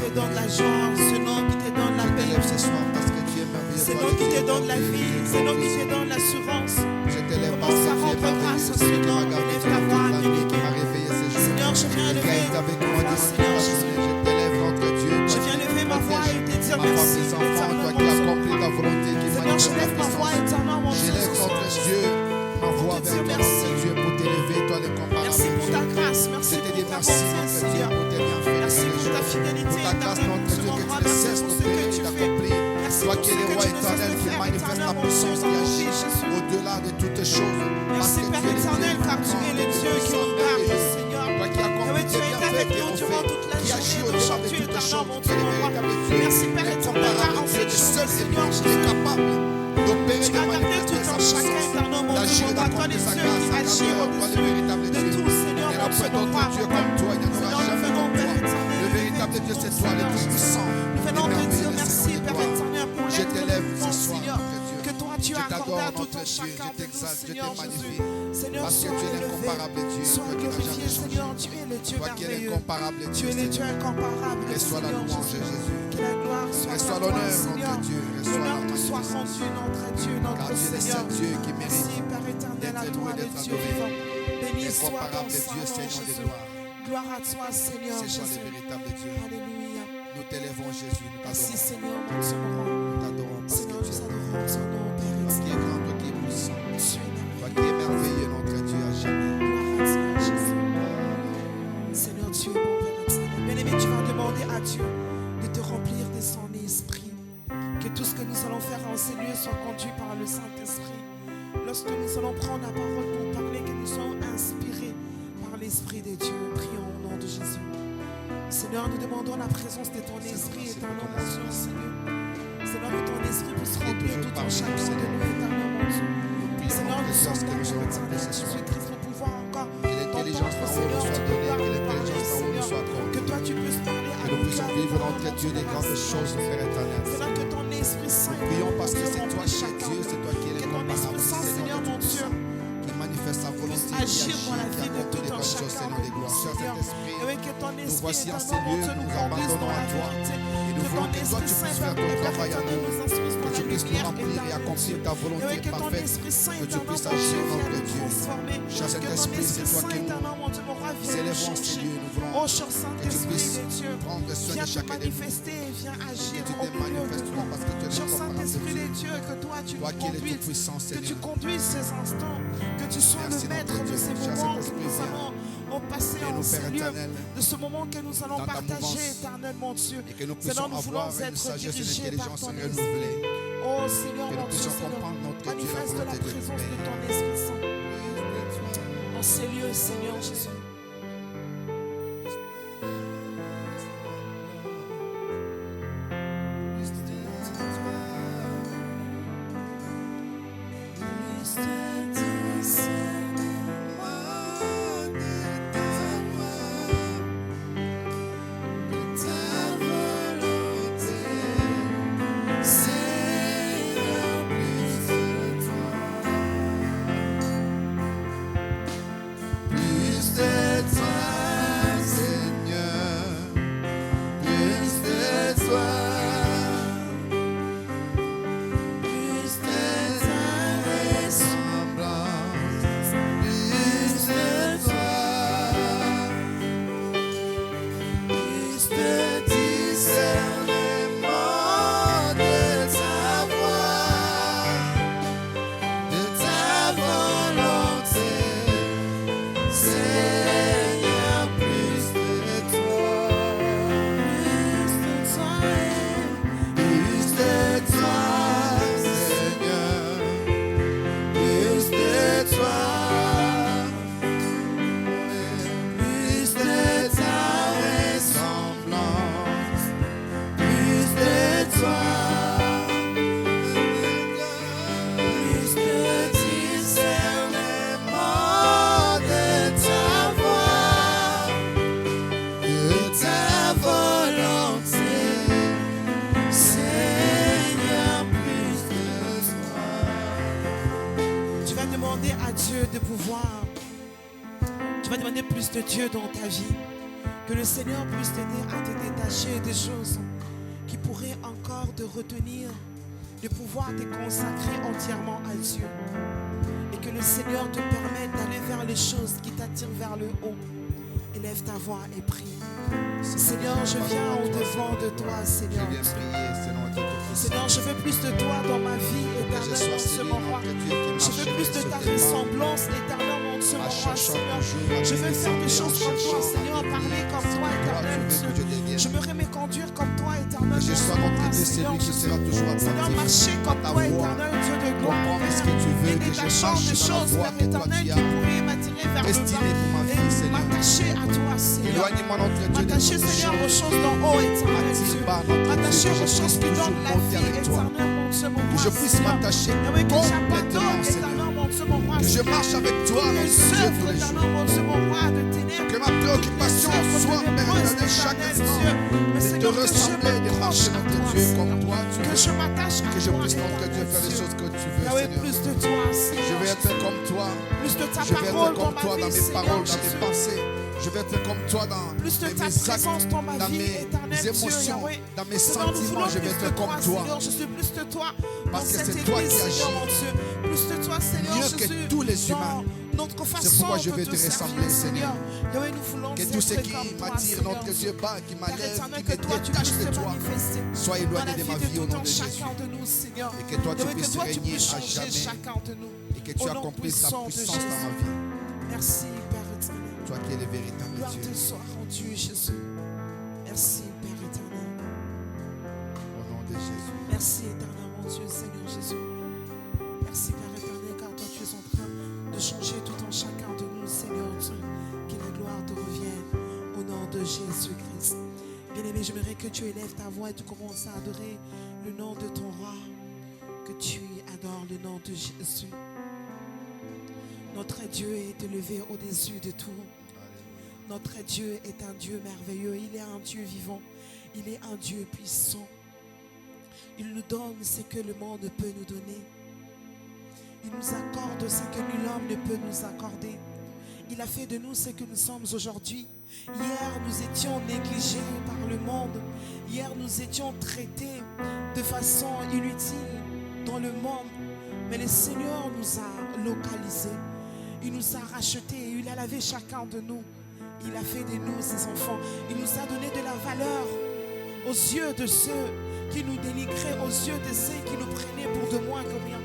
te donne la joie, ce nom qui te donne la paix, Ce soir parce que tu es merveilleux. ce nom qui te donne la vie, ce nom qui te donne l'assurance. Commence à rendre grâce à ce nom, élève ta voix, Seigneur, je viens lever ma voix, Seigneur Jésus. Je viens lever ma voix et te dire merci, éternel mon Dieu. Seigneur, je lève ma voix, éternel mon Dieu, ce soir. Pour te dire merci. Pour t'élever, toi l'incomparable. Merci pour ta grâce, merci pour ta bonté, Seigneur. Merci pour ta fidélité éternelle. Je te rends grâce pour ce que tu fais. Merci pour ce que tu nous as fait faire, éternel mon Dieu, dans nos vies, Jésus. Au-delà de toutes choses. Merci Père éternel, car tu es le Dieu qui nous garde, Seigneur. Oui, tu es avec nous durant toute la journée, nous chantons éternel mon Dieu, mon roi. Merci Père éternel, car en cette journée, Seigneur Jésus, tu as gardé tout en chacun, éternel mon Dieu, mon toi les cieux qui agissent au-dessus de tout, Seigneur mon Dieu, mon roi, mon roi. Seigneur, nous venons, Père éternel, le véritable Dieu, c'est toi, le Tout-Puissant. nous venons te dire merci, Père éternel, pour Je t'élève l'aide, ce soir, Seigneur, Dieu. que toi tu as accordé à tout notre un Dieu, chacun je de nous, t'exalte, je Seigneur te Jésus. magnifie. Seigneur, Parce que sois tu es élevé, l'incomparable Dieu, sois toi qui n'as glorifié, jamais Seigneur, changé. tu es le Dieu Toi qui es merveilleux. l'incomparable Tu Dieu, es le Dieu incomparable, reçois la Seigneur louange, Jésus. Jésus. Que la gloire soit Reçois à toi, l'honneur, Seigneur. notre Dieu. Reçois L'honneur la te soit magnificence. rendu, notre Dieu, Car notre tu es le Seigneur. seul Dieu qui mérite Merci, Père éternel, à d'être toi, loué, le d'être Dieu adoré. vivant. Béni soit ton Incomparable Dieu, Saint-Nom, Seigneur des Jésus. gloires. Gloire à toi, Seigneur C'est toi le Jésus. véritable Dieu. Alléluia. Nous t'élèvons, Jésus. Nous Merci, t'adorons. Seigneur, mon Dieu, mon roi. Nous t'adorons parce Seigneur, que tu nous es adorons ton nom, Père toi qui es éternel. grand, toi qui es puissant. Tu es merveilleux. Toi qui es merveilleux, notre Dieu, à jamais. Gloire à toi, Jésus. Seigneur, tu es bon, Père éternel. Bien-aimé, tu vas demander à Dieu de te remplir de son esprit. Que tout ce que nous allons faire en ces lieux soit conduit par le Saint-Esprit. Lorsque nous allons prendre la parole pour parler, que nous soyons inspirés par l'Esprit de Dieu. Prions au nom de Jésus. Seigneur, nous demandons la présence de ton esprit, éternel mon Dieu, Seigneur. Seigneur, que ton esprit puisse remplir tout en chacun de nous, éternel mon Dieu. Seigneur, nous sommes dans le éternel Jésus-Christ pour pouvoir encore L'intelligence t'entendre, d'en haut Seigneur, nous tu soit peux donnée, que parler, l'intelligence d'en haut nous Seigneur. soit accordée. Que toi tu puisses parler à Que nous nous puissions vivre l'entrée de Dieu des grandes choses, Père éternel. Seigneur, que ton Esprit Saint Prions parce que c'est toi remplit qui es chacun. Dieu, c'est toi qui es Que ton Esprit l'incomparable, Saint, Seigneur mon Dieu, qui manifeste sa volonté, qui agir dans la vie de apporte tout les un bonnes choses, chacun Seigneur de des nous, gloires. Cher Seigneur. Saint-Esprit, Et oui, que ton nous Esprit, voici en ces éternel mon lieux, Dieu, nous nous conduise abandonnons dans à la toi. vérité. Et nous Que voulons ton que toi Esprit tu Saint, puisses faire ton Père travail en éternel, nous. nous instruise dans Que la tu puisses nous lumière remplir et éternelle, accomplir Dieu. ta Et oui, volonté que ton parfaite. Esprit Saint, Que tu éternel puisses mon Dieu, agir, vienne notre nous Dieu. transformer. Cher Que ton Saint-Esprit, c'est Esprit toi Saint, qui nous éternel mon Dieu, mon roi, vienne nous élèvons ces changer. lieux. Nous voulons Oh, cher que tu Saint-Esprit puisses de Dieu, prendre soin viens de te chacun de nous. manifester et viens agir Que tu au te milieu de manifestes, nous. toi, parce que tu es Cher l'incomparable Saint-Esprit Dieu. de Dieu, que toi tu Toi nous qui es le conduises, Tout-Puissant, que tu Seigneur. conduises ces instants, que tu sois Merci, le maître notre de Dieu. ces Cher moments que Saint-Esprit, nous viens. allons passer Et en nous, ces Père lieux, éternel, de ce moment que nous allons dans ta partager, mouvance, éternel mon Dieu. et que nous Seigneur, puissions nous voulons avoir une être sagesse et une dirigés par intelligence ton esprit. renouvelée. Oh Seigneur Que nous mon Dieu, puissions Seigneur, comprendre, notre Dieu, la manifeste la volonté de présence de Dieu. ton Esprit Saint en ces lieux, Seigneur Jésus. De pouvoir, tu vas demander plus de Dieu dans ta vie, que Que le Seigneur puisse t'aider à te détacher des choses qui pourraient encore te retenir, de pouvoir te consacrer entièrement à Dieu. Et que le Seigneur te permette d'aller vers les choses qui t'attirent vers le haut. Élève ta voix et prie. Seigneur, je viens au-devant de toi, Seigneur. Je viens prier, Seigneur, que tu Seigneur, je veux plus de toi dans ma vie éternellement, ce mon roi. Je veux plus de ta ressemblance éternellement, ce mon roi, Seigneur. Je veux faire des choses comme toi, Seigneur, parler comme toi, éternel Dieu. Je veux me conduire comme toi, éternel Que je sois notre Dieu, Seigneur, qui sera toujours Seigneur, attentif. marcher comme toi, éternel Dieu de gloire. Comprendre ce que tu veux, Et que je détachant marche des dans la choses, voie Père que toi éternel, tu qui as pourraient m'attirer vers le destinée pour ma bas. vie, Et Seigneur. m'attacher à toi, Seigneur. Éloigne-moi, notre Dieu, de M'attacher, Seigneur, aux choses d'en haut, éternel Dieu. M'attacher aux choses qui donnent la vie, éternel, mon Dieu, mon Que roi, je puisse Seigneur. m'attacher Et oui, que complètement, j'abandonne, Seigneur. éternel, mon Dieu, mon roi, Que je Seigneur. marche avec toi, Toutes notre les Dieu, œuvres, tous les jours. éternel, mon Dieu, mon roi, de ténèbres. Que ma préoccupation soit, Père éternel, chaque instant, de te ressembler, de marcher, notre Dieu, comme toi, tu Que veux. je m'attache à Que je toi, puisse, notre Dieu, faire les Dieu. choses que tu veux, Ah oui, Seigneur. plus de toi, Je Seigneur. veux être comme toi. Plus de ta Je veux parole être dans comme toi ma dans vie, mes Seigneur paroles, dans Jésus. mes pensées. Je veux être comme toi dans Plus de mes ta actes, présence dans ma dans vie, mes éternel Dieu, émotions, Yahweh. dans mes Seigneur, nous sentiments. voulons Je veux plus de être comme toi. Seigneur, je suis plus de toi dans Parce que cette c'est toi église, qui Seigneur, agis mon Dieu. Plus de toi, Seigneur mieux que Jésus, tous les humains. dans notre façon pourquoi je de veux te te servir, ressembler, Seigneur. Yahweh, nous voulons Que être tout ce qui comme toi, m'attire, Seigneur. notre Dieu, bas, qui Père m'enlève, éternel, qui que me toi, tu détache puisses de te toi, manifester sois dans éloigné la de vie ma de vie au tout nom un de Jésus. chacun de nous, Seigneur. Et que toi, tu Yahweh, que puisses toi, tu régner puisses à changer jamais. chacun de nous. Et que Au tu nom accomplisses ta puissant de puissance dans Jésus. ma vie. Merci, Père éternel. Toi qui es le véritable Gloire Dieu. te soit rendue, Jésus. Merci, Père éternel. Au nom de Jésus. Merci, éternel, mon Dieu, Seigneur Jésus. Merci, Père éternel, car toi, tu es en train de changer tout en chacun de nous, Seigneur Dieu. Que la gloire te revienne au nom de Jésus-Christ. Bien-aimé, j'aimerais que tu élèves ta voix et tu commences à adorer le nom de ton roi. Que tu adores le nom de Jésus. Notre Dieu est élevé au-dessus de tout. Notre Dieu est un Dieu merveilleux. Il est un Dieu vivant. Il est un Dieu puissant. Il nous donne ce que le monde peut nous donner. Il nous accorde ce que nul homme ne peut nous accorder. Il a fait de nous ce que nous sommes aujourd'hui. Hier, nous étions négligés par le monde. Hier, nous étions traités de façon inutile dans le monde. Mais le Seigneur nous a localisés. Il nous a rachetés. Il a lavé chacun de nous. Il a fait de nous ses enfants. Il nous a donné de la valeur aux yeux de ceux qui nous dénigraient, aux yeux de ceux qui nous prenaient pour de moins que rien.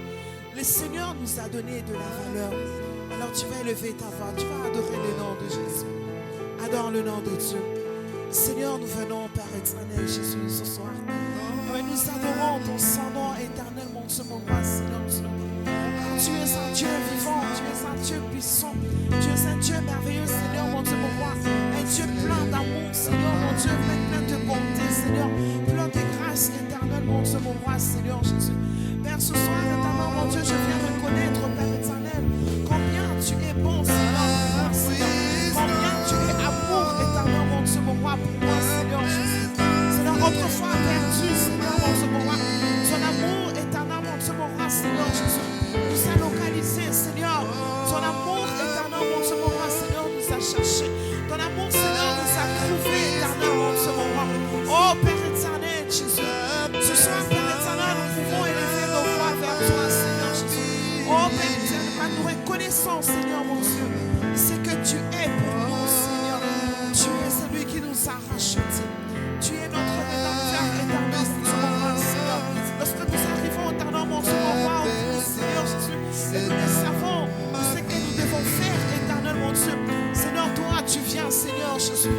Le Seigneur nous a donné de la valeur. Alors tu vas élever ta voix, tu vas adorer le nom de Jésus. Adore le nom de Dieu. Seigneur, nous venons, Père éternel, Jésus, ce soir. Et nous adorons ton Saint-Nom éternel, mon Dieu, mon roi, Seigneur Dieu. Car tu es un Dieu vivant, tu es un Dieu puissant, tu es un Dieu merveilleux, Seigneur, mon Dieu, mon roi. Un Dieu plein d'amour, Seigneur, mon Dieu, plein de bonté, Seigneur, plein de grâce éternelle, mon Dieu, mon roi, Seigneur Jésus. Père, ce soir, éternel, mon Dieu, je viens reconnaître, Père éternel, combien tu es bon, Seigneur, Seigneur, combien tu es amour éternel, mon Dieu, mon roi, pour moi, Seigneur Jésus. Seigneur, autrefois perdu, Seigneur, mon Dieu, mon roi, ton amour éternel, mon Dieu, mon roi, Seigneur Jésus, nous a localisés, Seigneur, ton amour éternel, mon Dieu, mon roi, Seigneur, nous a cherchés, ton amour, Seigneur, nous a trouvés, éternel, mon Dieu, mon roi. Oh, Père éternel, Jésus, ce soir, Père éternel, nous pouvons élever nos voix vers toi, Seigneur Jésus. Oh, Père éternel, par nous reconnaissons, Seigneur, mon Dieu, c'est que tu es pour nous, Seigneur. Tu es celui qui nous a rachetés. Tu es notre rédempteur éternel, mon Dieu, mon roi, Seigneur. Lorsque nous arrivons, éternel, mon Dieu, mon roi, au bout, Seigneur Jésus, et nous ne savons ce que nous devons faire, éternel, mon Dieu. Seigneur, toi, tu viens, Seigneur Jésus.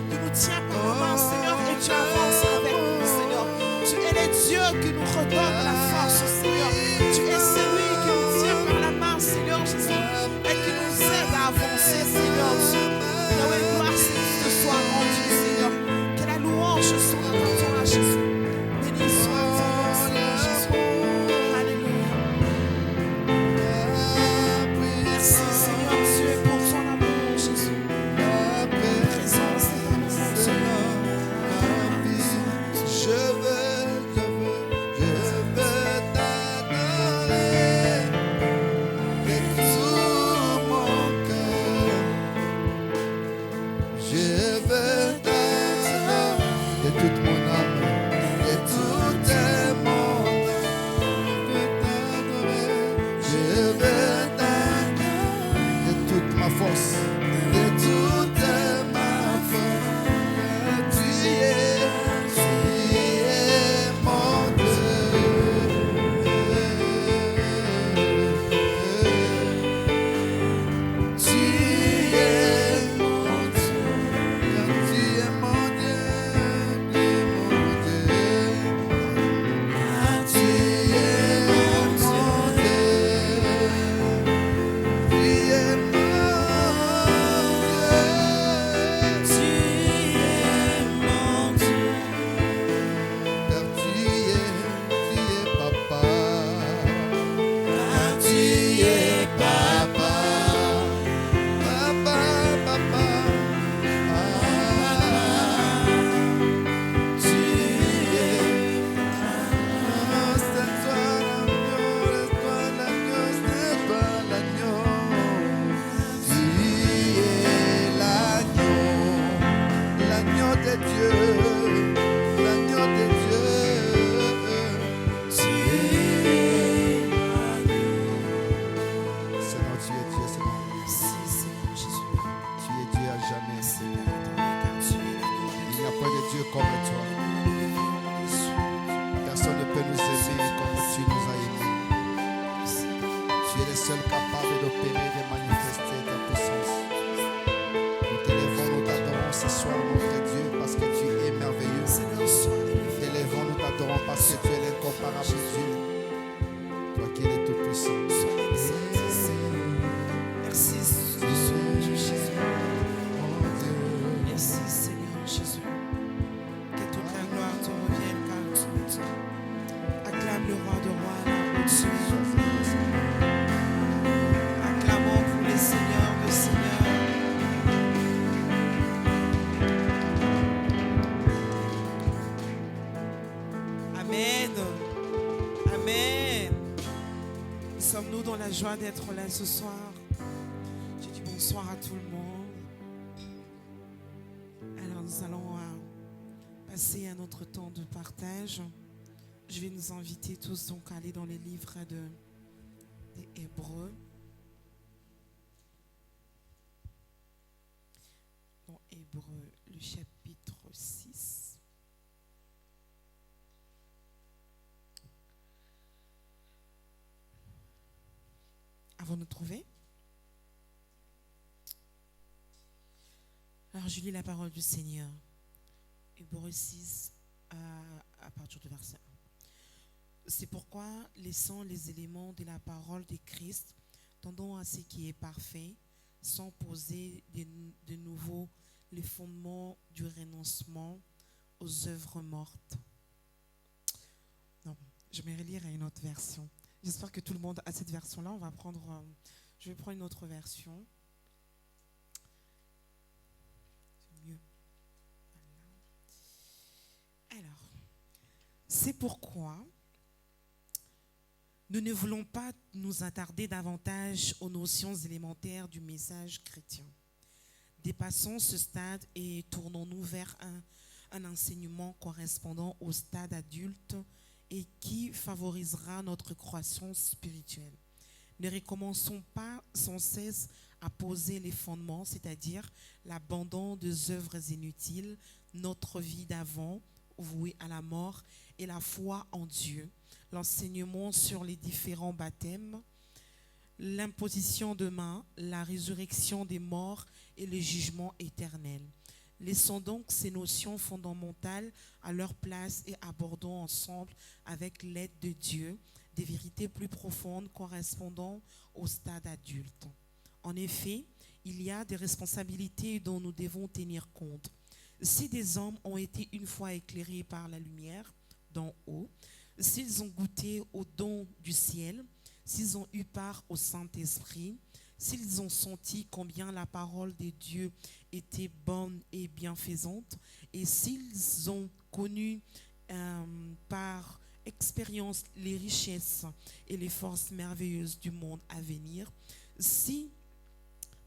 Tu nous tiens par la main, Seigneur, et tu avances avec nous, Seigneur. Tu es le Dieu qui nous redonne la force, Seigneur. Tu es celui qui nous tient par la main, Seigneur Jésus, et qui nous aide à avancer, Seigneur Dieu. Yahweh, gloire te soit rendue, Seigneur. Que la louange soit à toi, Jésus. Béni soit ton nom, Seigneur Jésus. Alléluia. Merci, Seigneur Dieu, pour ton amour, Jésus. Ta présence toute mon âme, de toute mon âme, je veux t'adorer, de toute ma force, de toute ma force, tu es mon Dieu. Tu es mon Dieu, tu es mon Dieu, tu es mon Dieu. Tu es mon Dieu, tu es mon Dieu. Car tu es papa. Car tu es papa. Papa, papa, tu es c'est toi l'agneau, c'est toi l'agneau. Tu es l'agneau de Dieu, l'agneau de Dieu. Tu es Seigneur, tu es Dieu, Seigneur. Merci Seigneur Jésus. Tu es Dieu à jamais. Merci Père éternel, car tu es l'agneau de Il n'y Dieu. a pas de Dieu comme toi. Personne ne peut nous aimer comme tu nous as aimés. Tu es le seul capable d'opérer, de manifester ta puissance. Nous t'élèvons, nous t'adorons ce soir, notre Dieu, parce que tu es merveilleux. Seigneur, sois Nous élevé. t'élèvons, nous t'adorons parce que tu es l'incomparable Dieu. Toi qui es le tout-puissant. Sois exalté, Seigneur. Merci Seigneur Jésus. Merci Seigneur Jésus. Que toute la gloire te revienne car tu es Dieu. Acclame le roi de rois là au-dessus. Acclamons pour les seigneurs de seigneurs. Amen. Amen. Sommes-nous dans la joie d'être là ce soir? Je dis bonsoir à tout le monde. Alors nous allons passer à notre temps de partage. Je vais nous inviter tous donc à aller dans les livres des Hébreux. Dans Hébreux, le chapitre 6. Avant de trouver. Alors je lis la parole du Seigneur. Hébreux 6 à partir du verset 1. C'est pourquoi, laissant les éléments de la parole de Christ, tendons à ce qui est parfait, sans poser de nouveau les fondements du renoncement aux œuvres mortes. Non, je vais relire à une autre version. J'espère que tout le monde a cette version-là. On va prendre, je vais prendre une autre version. C'est mieux. Voilà. Alors, c'est pourquoi nous ne voulons pas nous attarder davantage aux notions élémentaires du message chrétien. Dépassons ce stade et tournons-nous vers un enseignement correspondant au stade adulte et qui favorisera notre croissance spirituelle. Ne recommençons pas sans cesse à poser les fondements, c'est-à-dire l'abandon des œuvres inutiles, notre vie d'avant, vouée à la mort, et la foi en Dieu, l'enseignement sur les différents baptêmes, l'imposition de mains, la résurrection des morts et le jugement éternel. Laissons donc ces notions fondamentales à leur place et abordons ensemble, avec l'aide de Dieu, des vérités plus profondes correspondant au stade adulte. En effet, il y a des responsabilités dont nous devons tenir compte. Si des hommes ont été une fois éclairés par la lumière d'en haut, s'ils ont goûté au don du ciel, s'ils ont eu part au Saint-Esprit, s'ils ont senti combien la parole de Dieu était bonne et bienfaisante, et s'ils ont connu par expérience les richesses et les forces merveilleuses du monde à venir, si,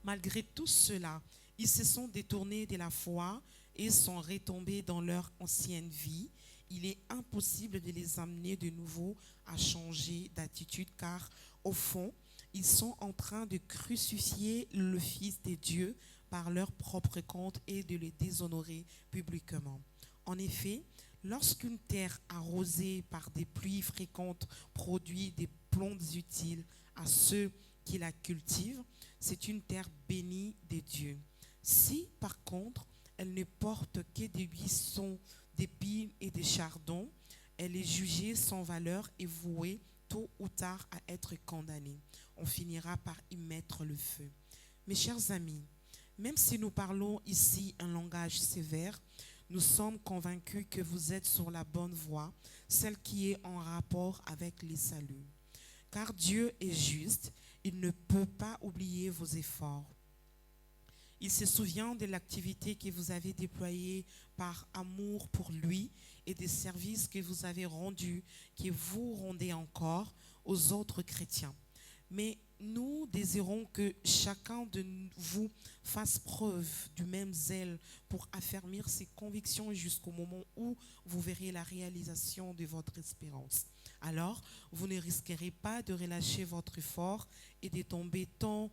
malgré tout cela, ils se sont détournés de la foi et sont retombés dans leur ancienne vie, il est impossible de les amener de nouveau à changer d'attitude car, au fond, ils sont en train de crucifier le Fils de Dieu par leur propre compte et de le déshonorer publiquement. En effet, lorsqu'une terre arrosée par des pluies fréquentes produit des plantes utiles à ceux qui la cultivent, c'est une terre bénie de Dieu. Si, par contre, elle ne porte que des buissons, des pins et des chardons, elle est jugée sans valeur et vouée tôt ou tard à être condamnée. On finira par y mettre le feu. Mes chers amis, même si nous parlons ici un langage sévère, nous sommes convaincus que vous êtes sur la bonne voie, celle qui est en rapport avec les saluts. Car Dieu est juste, il ne peut pas oublier vos efforts. Il se souvient de l'activité que vous avez déployée par amour pour lui et des services que vous avez rendus, que vous rendez encore aux autres chrétiens. Mais nous désirons que chacun de vous fasse preuve du même zèle pour affermir ses convictions jusqu'au moment où vous verrez la réalisation de votre espérance. Alors, vous ne risquerez pas de relâcher votre effort et de tomber dans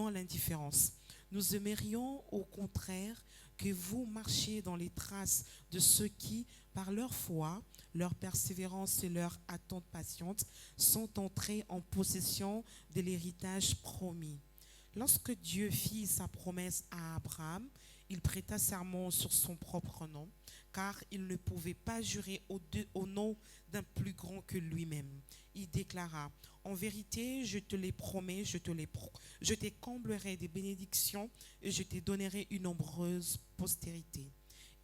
l'indifférence. Nous aimerions au contraire que vous marchiez dans les traces de ceux qui, par leur foi, leur persévérance et leur attente patiente, sont entrés en possession de l'héritage promis. Lorsque Dieu fit sa promesse à Abraham, il prêta serment sur son propre nom, car il ne pouvait pas jurer au nom d'un plus grand que lui-même. Il déclara: en vérité, je te les promets, je te comblerai des bénédictions et je te donnerai une nombreuse postérité.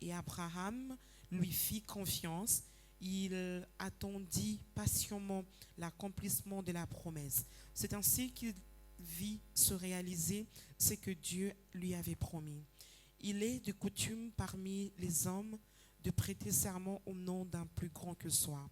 Et Abraham lui fit confiance. Il attendit patiemment l'accomplissement de la promesse. C'est ainsi qu'il vit se réaliser ce que Dieu lui avait promis. Il est de coutume parmi les hommes de prêter serment au nom d'un plus grand que soi.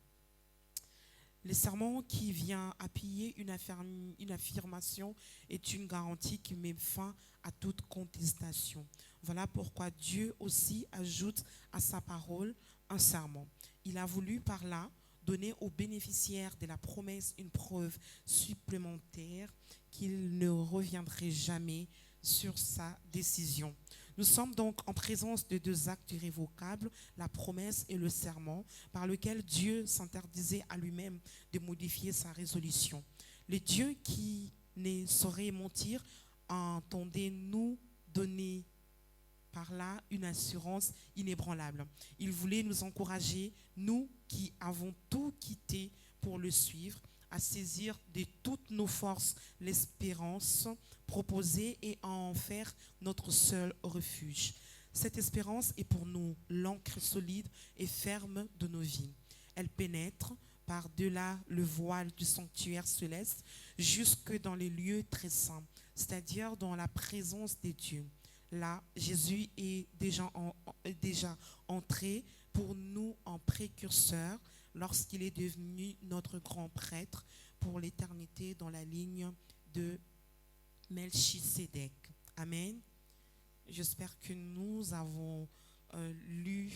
Le serment qui vient appuyer une affirmation est une garantie qui met fin à toute contestation. Voilà pourquoi Dieu aussi ajoute à sa parole un serment. Il a voulu par là donner aux bénéficiaires de la promesse une preuve supplémentaire qu'il ne reviendrait jamais sur sa décision. Nous sommes donc en présence de deux actes irrévocables, la promesse et le serment, par lequel Dieu s'interdisait à lui-même de modifier sa résolution. Le Dieu qui ne saurait mentir entendait nous donner par là une assurance inébranlable. Il voulait nous encourager, nous qui avons tout quitté pour le suivre, à saisir de toutes nos forces l'espérance proposée et à en faire notre seul refuge. Cette espérance est pour nous l'ancre solide et ferme de nos vies. Elle pénètre par-delà le voile du sanctuaire céleste jusque dans les lieux très saints, c'est-à-dire dans la présence de Dieu. Là, Jésus est déjà entré pour nous en précurseur lorsqu'il est devenu notre grand prêtre pour l'éternité dans la ligne de Melchisédek. Amen. J'espère que nous avons lu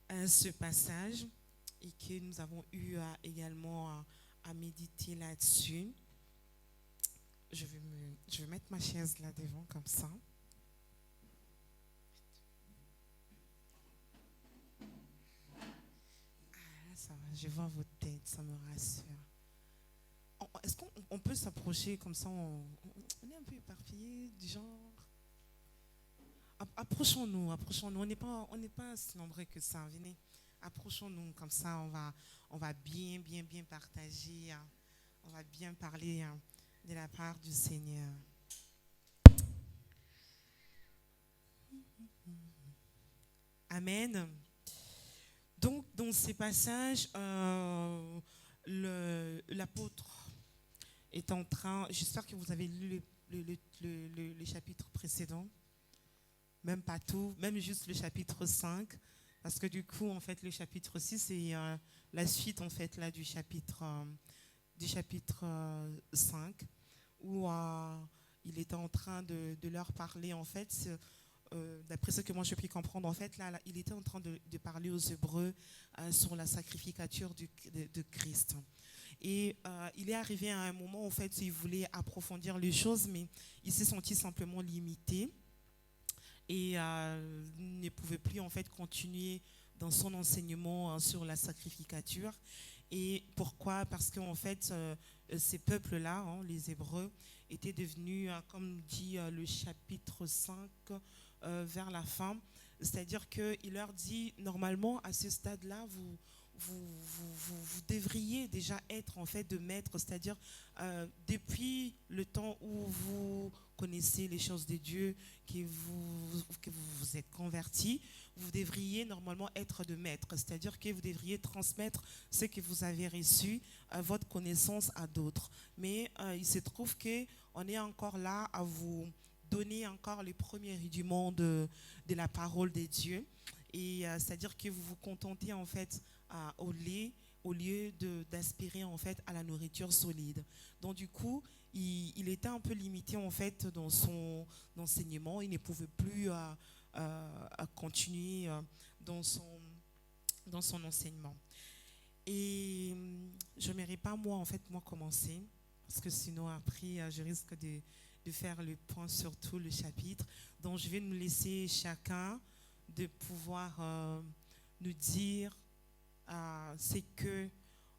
ce passage et que nous avons eu également à méditer là-dessus. Je vais mettre ma chaise là devant comme ça. Ça va, je vois vos têtes, ça me rassure. Est-ce qu'on peut s'approcher comme ça, on est un peu éparpillé du genre. Approchons-nous. On n'est pas si nombreux que ça. Venez, approchons-nous comme ça, on va bien partager, on va bien parler de la part du Seigneur. Amen. Donc, dans ces passages, l'apôtre est en train, j'espère que vous avez lu les chapitres précédents, même pas tout, même juste le chapitre 5, parce que du coup, en fait, le chapitre 6, c'est la suite, en fait, là, du chapitre 5, où il était en train de leur parler, en fait, d'après ce que moi je puis comprendre, en fait, là, il était en train de parler aux Hébreux sur la sacrificature de Christ. Et il est arrivé à un moment, en fait, où il voulait approfondir les choses, mais il s'est senti simplement limité et ne pouvait plus, en fait, continuer dans son enseignement sur la sacrificature. Et pourquoi? Parce qu'en fait, ces peuples-là, hein, les Hébreux, étaient devenus, comme dit le chapitre 5, vers la fin, c'est-à-dire qu'il leur dit, normalement, à ce stade-là, vous devriez déjà être en fait de maître, c'est-à-dire depuis le temps où vous connaissez les choses de Dieu, que vous vous êtes convertis, vous devriez normalement être de maître, c'est-à-dire que vous devriez transmettre ce que vous avez reçu, votre connaissance à d'autres. Mais il se trouve qu'on est encore là à vous donner encore les premiers rudiments de la parole de Dieu. Et c'est-à-dire que vous vous contentez en fait au lieu d'aspirer en fait à la nourriture solide. Donc du coup, il était un peu limité en fait dans son enseignement. Il ne pouvait plus continuer dans son enseignement. Et je n'aimerais pas moi commencer, parce que sinon après je risque de faire le point sur tout le chapitre. Donc je vais nous laisser chacun de pouvoir nous dire ce que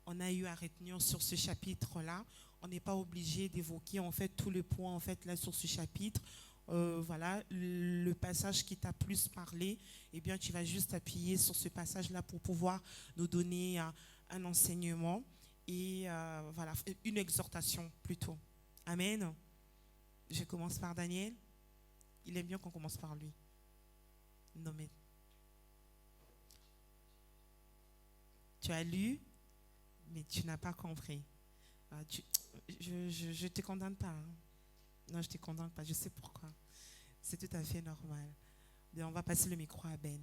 on a eu à retenir sur ce chapitre-là. On n'est pas obligé d'évoquer en fait tous les points en fait là sur ce chapitre. Voilà, le passage qui t'a plus parlé, eh bien tu vas juste appuyer sur ce passage-là pour pouvoir nous donner un enseignement et voilà, une exhortation plutôt. Amen. Je commence par Daniel. Il aime bien qu'on commence par lui. Non mais tu as lu, mais tu n'as pas compris. Je ne te condamne pas. Hein. Non, je ne te condamne pas. Je sais pourquoi. C'est tout à fait normal. Et on va passer le micro à Ben.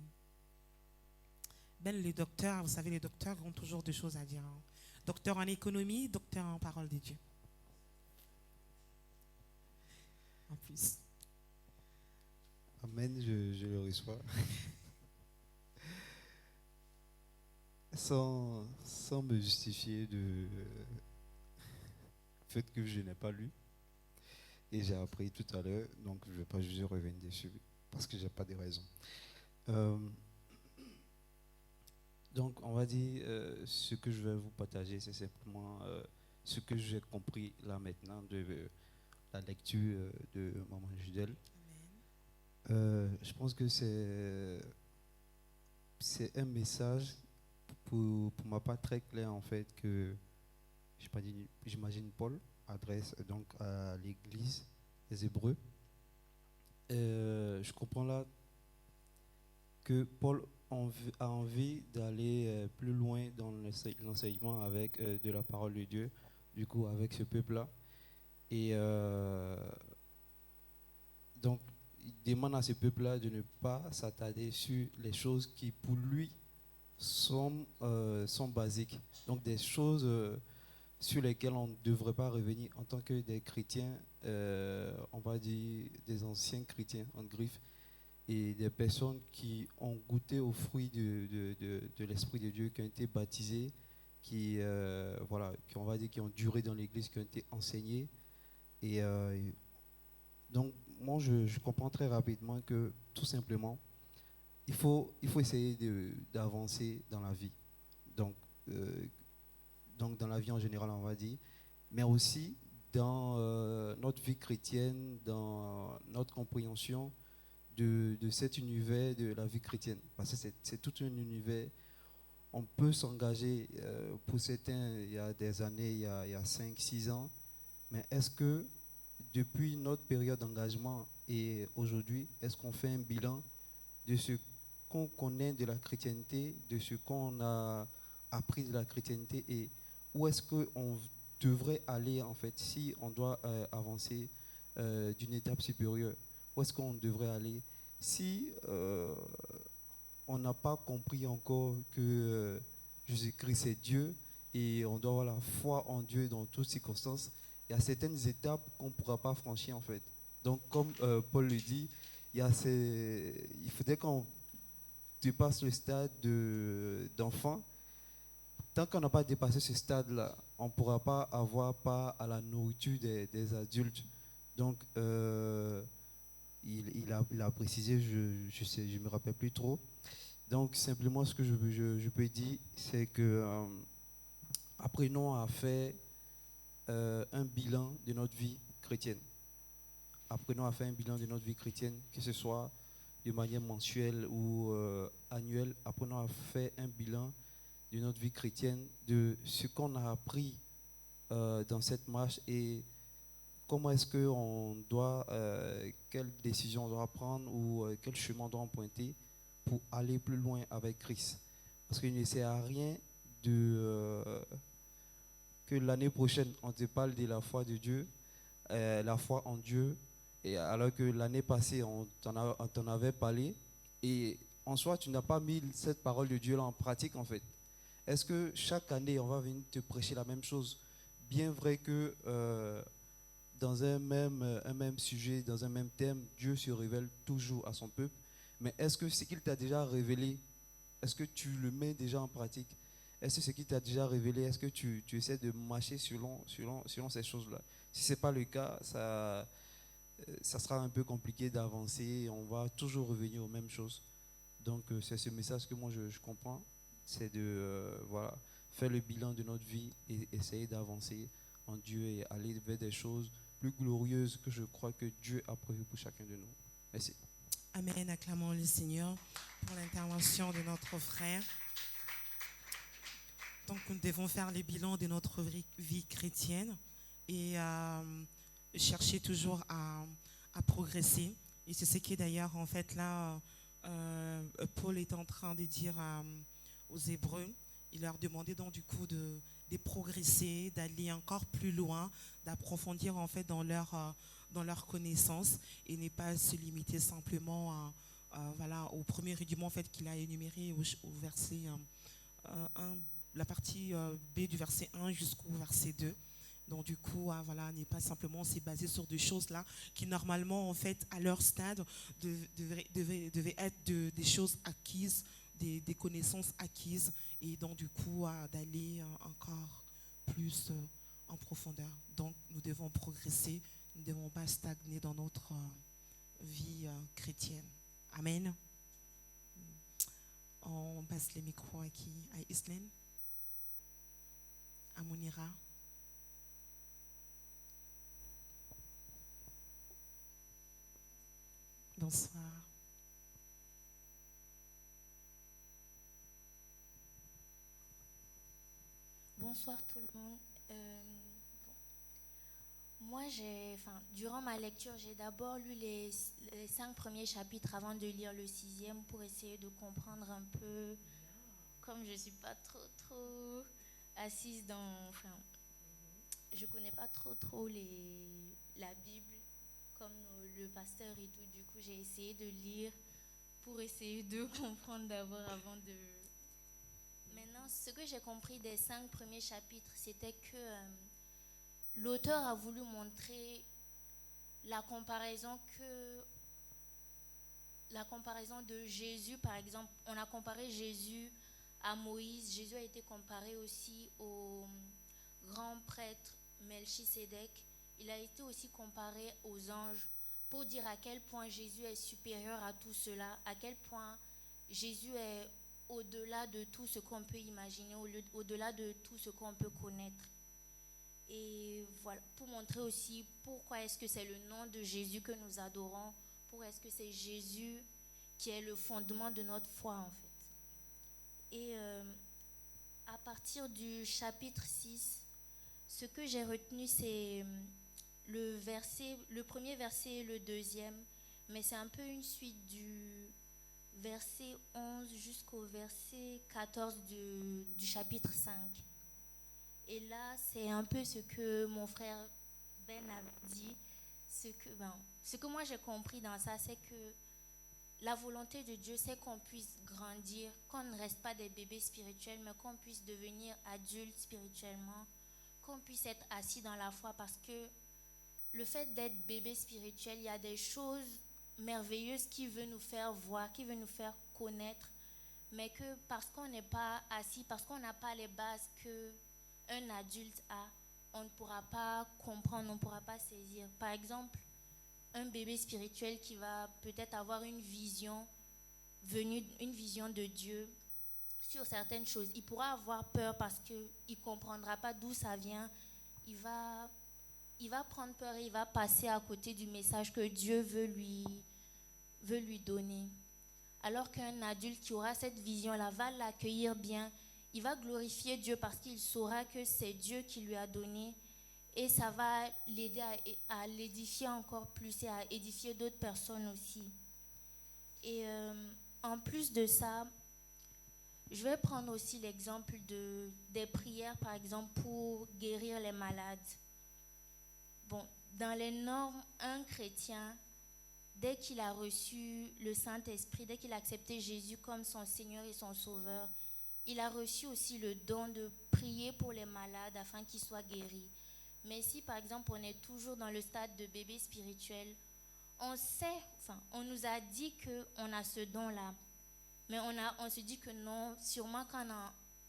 Ben, les docteurs, vous savez, les docteurs ont toujours deux choses à dire. Hein. Docteur en économie, docteur en parole de Dieu. En plus. Amen, je le reçois. Sans me justifier du fait que je n'ai pas lu. Et j'ai appris tout à l'heure, donc je ne vais pas juste revenir dessus parce que je n'ai pas de raison. Donc, on va dire, ce que je vais vous partager, c'est simplement ce que j'ai compris là maintenant de la lecture de Maman Judel. Je pense que c'est un message pour ma part très clair en fait que j'imagine Paul adresse donc à l'église des Hébreux. Je comprends là que Paul a envie d'aller plus loin dans l'enseignement avec de la parole de Dieu, du coup avec ce peuple-là. Et donc il demande à ce peuple-là de ne pas s'attarder sur les choses qui pour lui sont basiques. Donc des choses sur lesquelles on ne devrait pas revenir en tant que des chrétiens, on va dire des anciens chrétiens en griffe, et des personnes qui ont goûté aux fruits de l'Esprit de Dieu, qui ont été baptisées, qui on va dire qui ont duré dans l'Église, qui ont été enseignées. Et donc moi je comprends très rapidement que tout simplement il faut essayer d'avancer dans la vie. Donc dans la vie en général, on va dire, mais aussi dans notre vie chrétienne, dans notre compréhension de cet univers de la vie chrétienne. Parce que c'est tout un univers. On peut s'engager, pour certains, il y a des années, il y a 5, 6 ans, mais est-ce que depuis notre période d'engagement et aujourd'hui, est-ce qu'on fait un bilan de ce qu'on connaît de la chrétienté, de ce qu'on a appris de la chrétienté et où est-ce qu'on devrait aller en fait si on doit avancer d'une étape supérieure? Où est-ce qu'on devrait aller si on n'a pas compris encore que Jésus-Christ est Dieu et on doit avoir la foi en Dieu dans toutes circonstances? Il y a certaines étapes qu'on ne pourra pas franchir en fait. Donc comme Paul le dit, il faudrait qu'on dépasse le stade d'enfant. Tant qu'on n'a pas dépassé ce stade-là, on ne pourra pas avoir part à la nourriture des adultes. Donc, il a précisé, je me rappelle plus trop. Donc, simplement, ce que je peux dire, c'est que apprenons à faire un bilan de notre vie chrétienne. Apprenons à faire un bilan de notre vie chrétienne, que ce soit de manière mensuelle ou annuelle. Apprenons à faire un bilan de notre vie chrétienne, de ce qu'on a appris dans cette marche et comment est-ce qu'on doit, quelle décision on doit prendre ou quel chemin on doit emprunter pour aller plus loin avec Christ. Parce qu'il ne sert à rien que l'année prochaine, on te parle de la foi de Dieu, la foi en Dieu, et alors que l'année passée, on t'en avait parlé, et en soi, tu n'as pas mis cette parole de Dieu là en pratique en fait. Est-ce que chaque année, on va venir te prêcher la même chose? Bien vrai que dans un même sujet, dans un même thème, Dieu se révèle toujours à son peuple, mais est-ce que ce qu'il t'a déjà révélé, est-ce que tu le mets déjà en pratique? Est-ce que ce qu'il t'a déjà révélé, est-ce que tu essaies de marcher selon ces choses-là? Si ce n'est pas le cas, ça sera un peu compliqué d'avancer, on va toujours revenir aux mêmes choses. Donc c'est ce message que moi je comprends, c'est de voilà, faire le bilan de notre vie et essayer d'avancer en Dieu et aller vers des choses plus glorieuses que je crois que Dieu a prévues pour chacun de nous. Merci. Amen. Acclamons le Seigneur pour l'intervention de notre frère. Donc nous devons faire le bilan de notre vie chrétienne et chercher toujours à progresser. Et c'est ce qui est d'ailleurs en fait là, Paul est en train de dire aux Hébreux. Il leur demandait donc du coup de progresser, d'aller encore plus loin, d'approfondir en fait dans leur connaissance et ne pas se limiter simplement voilà, au premier rudiment en fait qu'il a énuméré au verset 1, la partie B du verset 1 jusqu'au verset 2. Donc du coup, voilà, n'est pas simplement se baser sur des choses là qui normalement en fait à leur stade devaient être des choses acquises, des connaissances acquises et donc du coup d'aller encore plus en profondeur. Donc nous devons progresser, nous ne devons pas stagner dans notre vie chrétienne. Amen. On passe le micro à qui? À Islaine? À Mounira? Bonsoir. Bonsoir tout le monde. Moi, durant ma lecture, j'ai d'abord lu les 5 premiers chapitres avant de lire le 6e pour essayer de comprendre un peu, comme je ne suis pas trop assise dans... je ne connais pas trop la Bible comme le pasteur et tout. Du coup, j'ai essayé de lire pour essayer de comprendre d'abord avant de... Maintenant, ce que j'ai compris des 5 premiers chapitres, c'était que l'auteur a voulu montrer la comparaison de Jésus, par exemple. On a comparé Jésus à Moïse. Jésus a été comparé aussi au grand prêtre Melchisédek. Il a été aussi comparé aux anges pour dire à quel point Jésus est supérieur à tout cela, à quel point Jésus est au-delà de tout ce qu'on peut imaginer, au-delà de tout ce qu'on peut connaître. Et voilà, pour montrer aussi pourquoi est-ce que c'est le nom de Jésus que nous adorons, pourquoi est-ce que c'est Jésus qui est le fondement de notre foi en fait. Et à partir du chapitre 6, ce que j'ai retenu c'est le premier verset et le deuxième, mais c'est un peu une suite du verset 11 jusqu'au verset 14 du chapitre 5. Et là, c'est un peu ce que mon frère Ben a dit. Ce que moi j'ai compris dans ça, c'est que la volonté de Dieu, c'est qu'on puisse grandir, qu'on ne reste pas des bébés spirituels, mais qu'on puisse devenir adultes spirituellement, qu'on puisse être assis dans la foi, parce que le fait d'être bébé spirituel, il y a des choses merveilleuse qui veut nous faire voir, qui veut nous faire connaître, mais que parce qu'on n'est pas assis, parce qu'on n'a pas les bases qu'un adulte a, on ne pourra pas comprendre, on ne pourra pas saisir. Par exemple, un bébé spirituel qui va peut-être avoir une vision de Dieu sur certaines choses. Il pourra avoir peur parce qu'il ne comprendra pas d'où ça vient. Il va prendre peur et il va passer à côté du message que Dieu veut lui donner. Alors qu'un adulte qui aura cette vision-là va l'accueillir bien, il va glorifier Dieu parce qu'il saura que c'est Dieu qui lui a donné et ça va l'aider à l'édifier encore plus et à édifier d'autres personnes aussi. Et en plus de ça, je vais prendre aussi l'exemple des prières, par exemple, pour guérir les malades. Bon, dans les normes, un chrétien, dès qu'il a reçu le Saint-Esprit, dès qu'il a accepté Jésus comme son Seigneur et son Sauveur, il a reçu aussi le don de prier pour les malades afin qu'ils soient guéris. Mais si, par exemple, on est toujours dans le stade de bébé spirituel, on nous a dit qu'on a ce don-là, mais on se dit que non, sûrement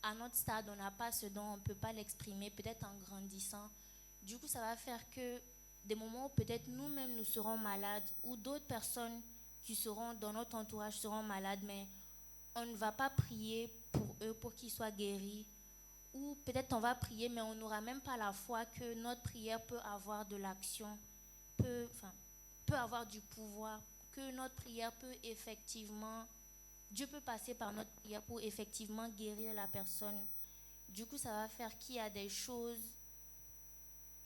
à notre stade, on n'a pas ce don, on ne peut pas l'exprimer, peut-être en grandissant. Du coup, ça va faire que des moments où peut-être nous-mêmes nous serons malades ou d'autres personnes qui seront dans notre entourage seront malades, mais on ne va pas prier pour eux, pour qu'ils soient guéris. Ou peut-être on va prier, mais on n'aura même pas la foi que notre prière peut avoir de l'action, peut avoir du pouvoir, que notre prière peut effectivement, Dieu peut passer par notre prière pour effectivement guérir la personne. Du coup, ça va faire qu'il y a des choses,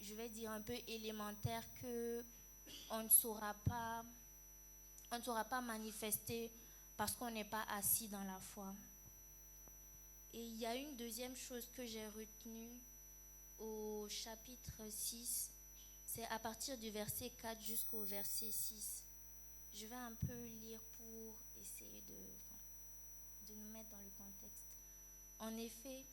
je vais dire un peu élémentaires, qu'on ne saura pas manifester parce qu'on n'est pas assis dans la foi. Et il y a une deuxième chose que j'ai retenue au chapitre 6, c'est à partir du verset 4 jusqu'au verset 6. Je vais un peu lire pour essayer de nous mettre dans le contexte. En effet,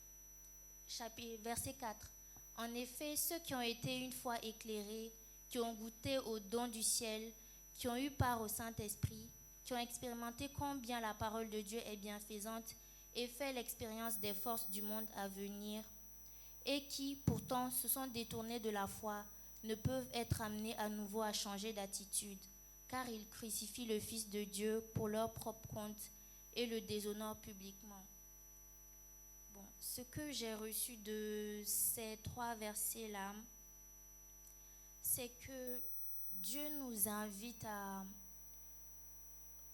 verset 4. En effet, ceux qui ont été une fois éclairés, qui ont goûté au don du ciel, qui ont eu part au Saint-Esprit, qui ont expérimenté combien la parole de Dieu est bienfaisante et fait l'expérience des forces du monde à venir, et qui, pourtant, se sont détournés de la foi, ne peuvent être amenés à nouveau à changer d'attitude, car ils crucifient le Fils de Dieu pour leur propre compte et le déshonorent publiquement. Bon, ce que j'ai reçu de ces 3 versets-là, c'est que Dieu nous invite à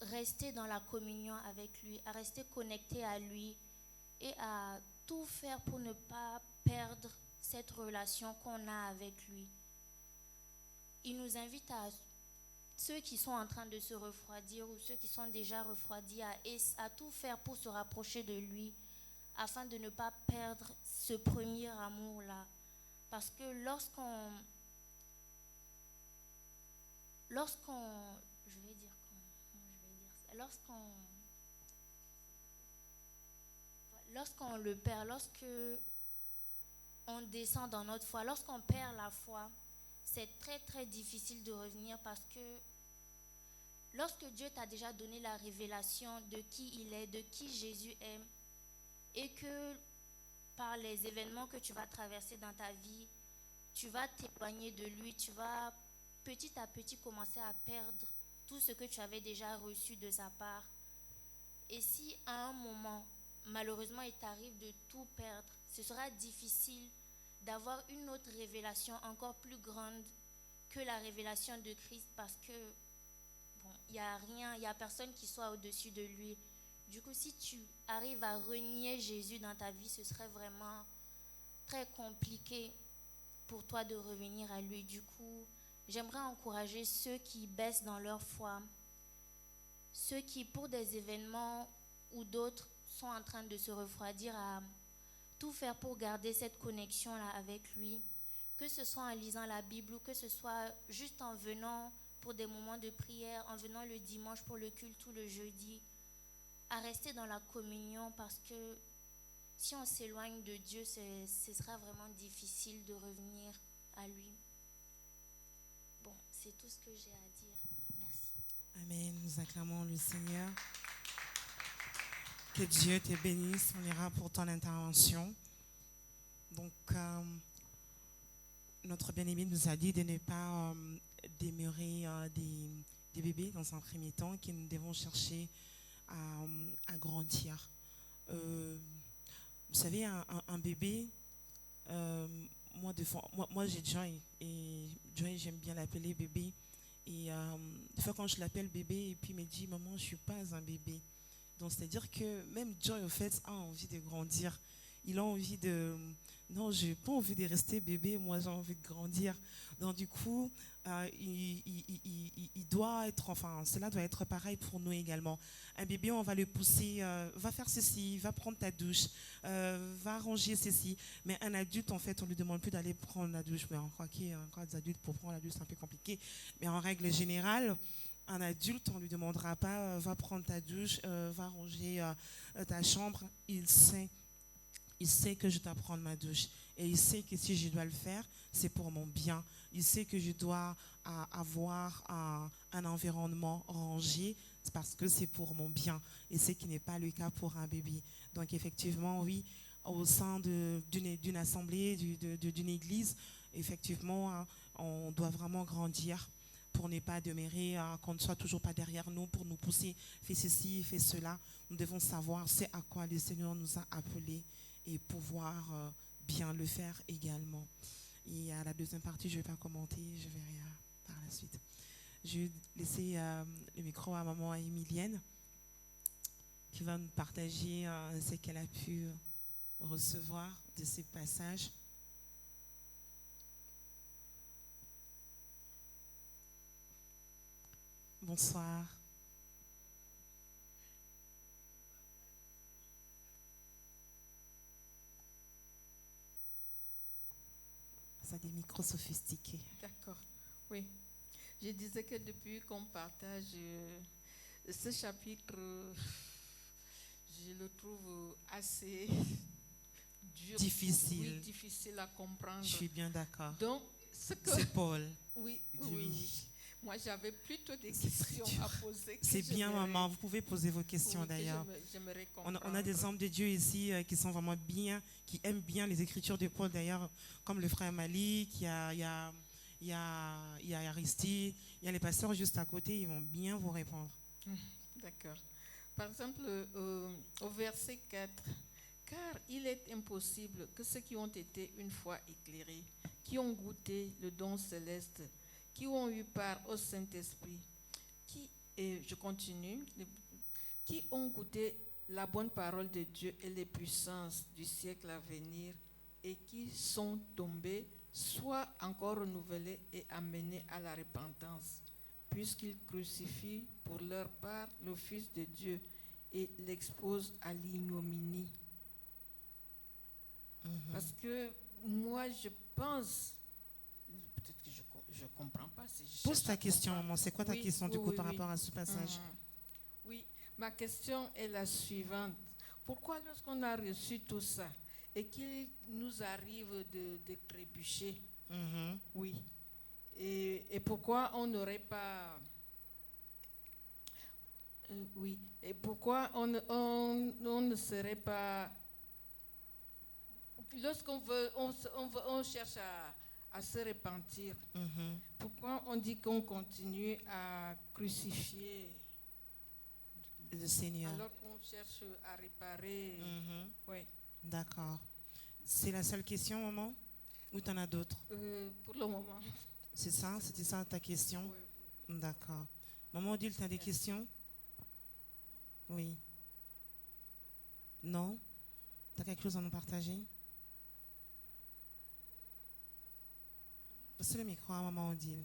rester dans la communion avec lui, à rester connecté à lui et à tout faire pour ne pas perdre cette relation qu'on a avec lui. Il nous invite à ceux qui sont en train de se refroidir ou ceux qui sont déjà refroidis à tout faire pour se rapprocher de lui afin de ne pas perdre ce premier amour-là. Parce que lorsqu'on le perd, lorsque on descend dans notre foi, lorsqu'on perd la foi, c'est très très difficile de revenir parce que lorsque Dieu t'a déjà donné la révélation de qui il est, de qui Jésus est, et que par les événements que tu vas traverser dans ta vie, tu vas t'éloigner de lui, tu vas petit à petit commencer à perdre tout ce que tu avais déjà reçu de sa part. Et si à un moment, malheureusement, il t'arrive de tout perdre, ce sera difficile d'avoir une autre révélation encore plus grande que la révélation de Christ parce que il n'y a personne qui soit au-dessus de lui. Du coup, si tu arrives à renier Jésus dans ta vie, ce serait vraiment très compliqué pour toi de revenir à lui. Du coup, j'aimerais encourager ceux qui baissent dans leur foi, ceux qui, pour des événements ou d'autres, sont en train de se refroidir, à tout faire pour garder cette connexion-là avec lui, que ce soit en lisant la Bible ou que ce soit juste en venant pour des moments de prière, en venant le dimanche pour le culte ou le jeudi, à rester dans la communion parce que si on s'éloigne de Dieu, ce sera vraiment difficile de revenir à lui. Bon, c'est tout ce que j'ai à dire. Merci. Amen. Nous acclamons le Seigneur. Que Dieu te bénisse. On ira pour ton intervention. Donc, notre bien-aimé nous a dit de ne pas demeurer des bébés dans un premier temps, que nous devons chercher à grandir. Vous savez, un bébé, moi j'ai Joy, et Joy, j'aime bien l'appeler bébé. Et des fois, quand je l'appelle bébé, et puis il me dit, maman, je ne suis pas un bébé. Donc, c'est-à-dire que même Joy, au fait, a envie de grandir. Il a envie de... Non, je n'ai pas envie de rester bébé, moi j'ai envie de grandir. Donc du coup, il doit être, enfin, cela doit être pareil pour nous également. Un bébé, on va le pousser, va faire ceci, va prendre ta douche, va ranger ceci. Mais un adulte, en fait, on ne lui demande plus d'aller prendre la douche. Mais on croit qu'il y a encore des adultes pour prendre la douche, c'est un peu compliqué. Mais en règle générale, un adulte, on ne lui demandera pas, va prendre ta douche, va ranger ta chambre. Il sait que je dois prendre ma douche. Et il sait que si je dois le faire, c'est pour mon bien. Il sait que je dois avoir un environnement rangé parce que c'est pour mon bien. Et ce qui n'est pas le cas pour un bébé. Donc effectivement, oui, au sein d'une assemblée, d'une église, effectivement, on doit vraiment grandir pour ne pas demeurer, qu'on ne soit toujours pas derrière nous, pour nous pousser, fais ceci, fais cela. Nous devons savoir c'est à quoi le Seigneur nous a appelés et pouvoir bien le faire également. Et à la deuxième partie, je ne vais pas commenter, je verrai par la suite. Je vais laisser le micro à maman Emilienne qui va nous partager ce qu'elle a pu recevoir de ces passages. Bonsoir. Ça a des micros sophistiqués. D'accord, oui. Je disais que depuis qu'on partage ce chapitre, je le trouve assez dur. Difficile. Oui, difficile à comprendre. Je suis bien d'accord. Donc, ce que... C'est Paul. Oui, Oui. oui. Moi, j'avais plutôt des C'est très questions dur. à poser. C'est bien, maman. Vous pouvez poser vos questions oui, d'ailleurs. J'aimerais On comprendre. a des hommes de Dieu ici qui sont vraiment bien, qui aiment bien les écritures de Paul d'ailleurs, comme le frère Malik, il y a Aristide, il y a les pasteurs juste à côté, ils vont bien vous répondre. D'accord. Par exemple, au verset 4, « Car il est impossible que ceux qui ont été une fois éclairés, qui ont goûté le don céleste, qui ont eu part au Saint-Esprit, je continue, qui ont goûté la bonne parole de Dieu et les puissances du siècle à venir, et qui sont tombés, soient encore renouvelés et amenés à la repentance, puisqu'ils crucifient pour leur part le Fils de Dieu et l'exposent à l'ignominie. » Parce que moi, je pense, peut-être que je ne comprends pas. Si je Pose cherche ta à question, comprendre. maman. C'est quoi ta Oui, question du oui, coup oui, par oui. rapport à ce passage? Oui, ma question est la suivante. Pourquoi lorsqu'on a reçu tout ça et qu'il nous arrive de trébucher, oui, et pourquoi on n'aurait pas... oui, et pourquoi on ne serait pas... Lorsqu'on veut, on cherche à se repentir, pourquoi on dit qu'on continue à crucifier Le Seigneur. alors qu'on cherche à réparer? Oui. D'accord. C'est la seule question, maman? Ou tu en as d'autres? Pour le moment. C'est ça? C'était ça ta question? Oui. D'accord. Maman Odile, tu as des questions? Oui. Non? Tu as quelque chose à nous partager? Passez le micro à maman Odile.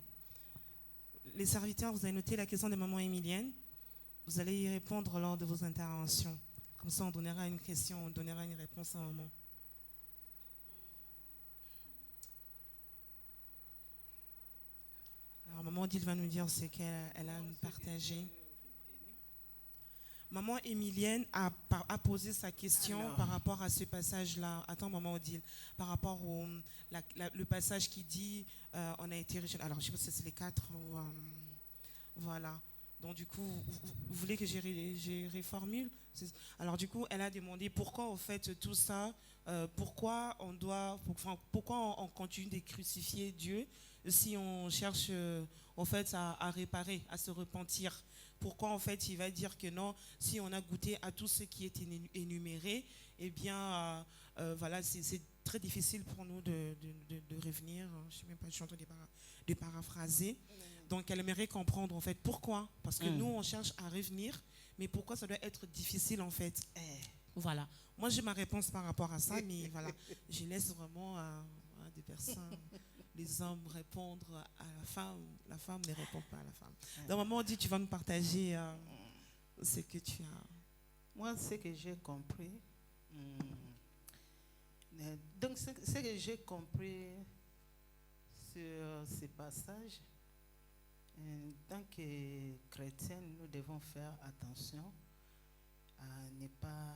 Les serviteurs, vous avez noté la question de maman Emilienne. Vous allez y répondre lors de vos interventions. Comme ça, on donnera une question, on donnera une réponse à maman. Alors, maman Odile va nous dire ce qu'elle a partagé. Maman Emilienne a posé sa question par rapport à ce passage-là. Attends, maman Odile. Par rapport au le passage qui dit on a été rejeté. Alors, je ne sais pas si c'est les 4 ou. Voilà. Donc du coup, vous voulez que je reformule? Alors du coup, elle a demandé pourquoi en fait tout ça, pourquoi on continue de crucifier Dieu si on cherche en fait à réparer, à se repentir. Pourquoi en fait il va dire que non, si on a goûté à tout ce qui est énuméré, eh bien voilà, c'est très difficile pour nous de revenir. Je ne sais même pas, je suis en train de paraphraser. Donc elle aimerait comprendre en fait pourquoi. Parce que nous on cherche à revenir, mais pourquoi ça doit être difficile en fait. Voilà. Moi j'ai ma réponse par rapport à ça, mais voilà, je laisse vraiment à des personnes, les hommes répondre à la femme ne répond pas à la femme. Donc maman on dit tu vas nous partager ce que tu as. Moi, ce que j'ai compris, donc ce que j'ai compris sur ces passages, en tant que chrétiens, nous devons faire attention à ne pas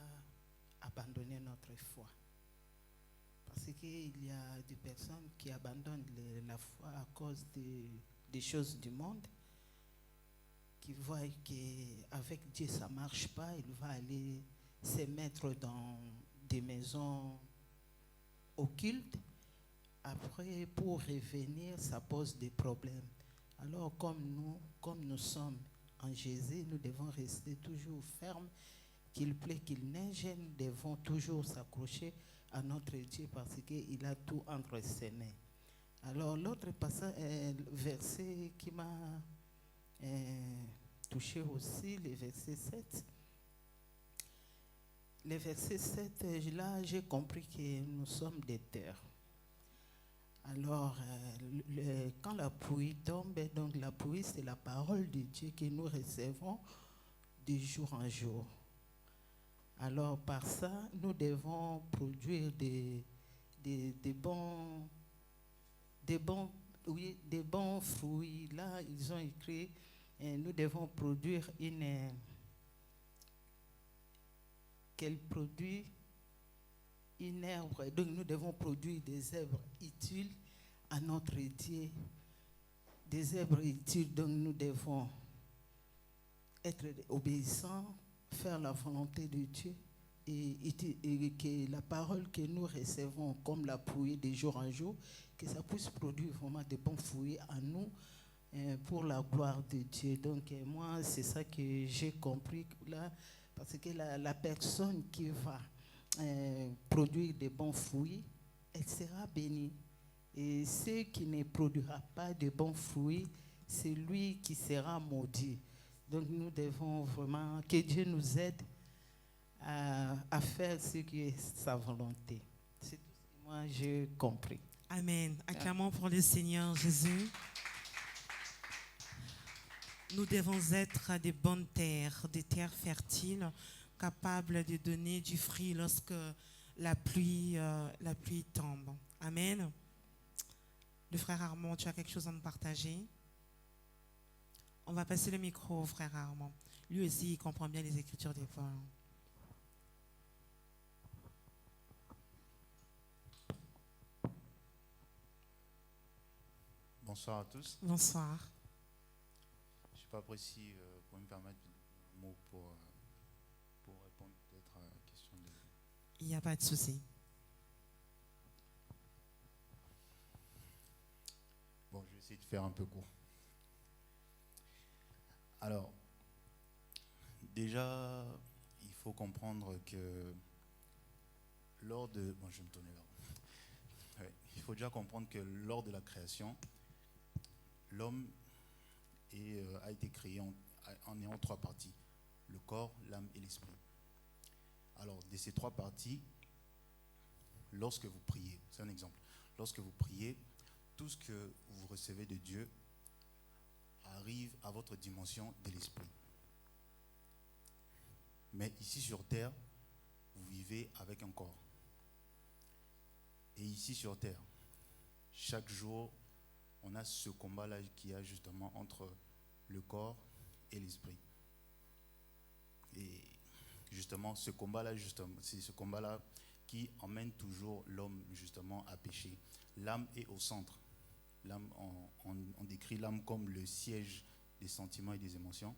abandonner notre foi. Parce qu'il y a des personnes qui abandonnent la foi à cause des choses du monde, qui voient qu'avec Dieu ça ne marche pas, il va aller se mettre dans des maisons occultes. Après, pour revenir, ça pose des problèmes. Alors, comme nous sommes en Jésus, nous devons rester toujours fermes. Qu'il plaît, qu'il neige, nous devons toujours s'accrocher à notre Dieu parce qu'il a tout entre ses mains. Alors, l'autre passage, verset qui m'a touché aussi, le verset 7. Le verset 7, là, j'ai compris que nous sommes des terres. Alors, quand la pluie tombe, donc la pluie, c'est la parole de Dieu que nous recevons de jour en jour. Alors, par ça, nous devons produire des bons fruits. Là, ils ont écrit, nous devons produire quel produit? Une herbe. Donc nous devons produire des œuvres utiles à notre Dieu. Des œuvres utiles, donc nous devons être obéissants, faire la volonté de Dieu et que la parole que nous recevons comme la pluie de jour en jour, que ça puisse produire vraiment de bons fruits à nous pour la gloire de Dieu. Donc moi, c'est ça que j'ai compris là, parce que la personne qui va produire de bons fruits, elle sera bénie. Et ceux qui ne produira pas de bons fruits, c'est lui qui sera maudit. Donc nous devons vraiment que Dieu nous aide à faire ce qui est sa volonté. C'est tout ce que moi j'ai compris. Amen. Acclamons pour le Seigneur Jésus. Nous devons être des bonnes terres, des terres fertiles, capables de donner du fruit lorsque la pluie tombe. Amen. Le frère Armand, tu as quelque chose à nous partager? On va passer le micro au frère Armand. Lui aussi, il comprend bien les Écritures des Paul. Bonsoir à tous. Bonsoir. Je ne suis pas précis pour me permettre un mot pour répondre peut-être à la question de... Il n'y a pas de souci. Bon, je vais essayer de faire un peu court. Alors, déjà, il faut comprendre que lors de... Bon, je vais me tourner là. Ouais, il faut déjà comprendre que lors de la création, l'homme a été créé en ayant trois parties, le corps, l'âme et l'esprit. Alors, de ces trois parties, lorsque vous priez, c'est un exemple, lorsque vous priez, tout ce que vous recevez de Dieu arrive à votre dimension de l'esprit. Mais ici sur terre, vous vivez avec un corps. Et ici sur terre, chaque jour, on a ce combat-là qu'il y a justement entre le corps et l'esprit. Et justement, ce combat-là, c'est ce combat-là qui emmène toujours l'homme justement à pécher. L'âme est au centre. L'âme, on décrit l'âme comme le siège des sentiments et des émotions.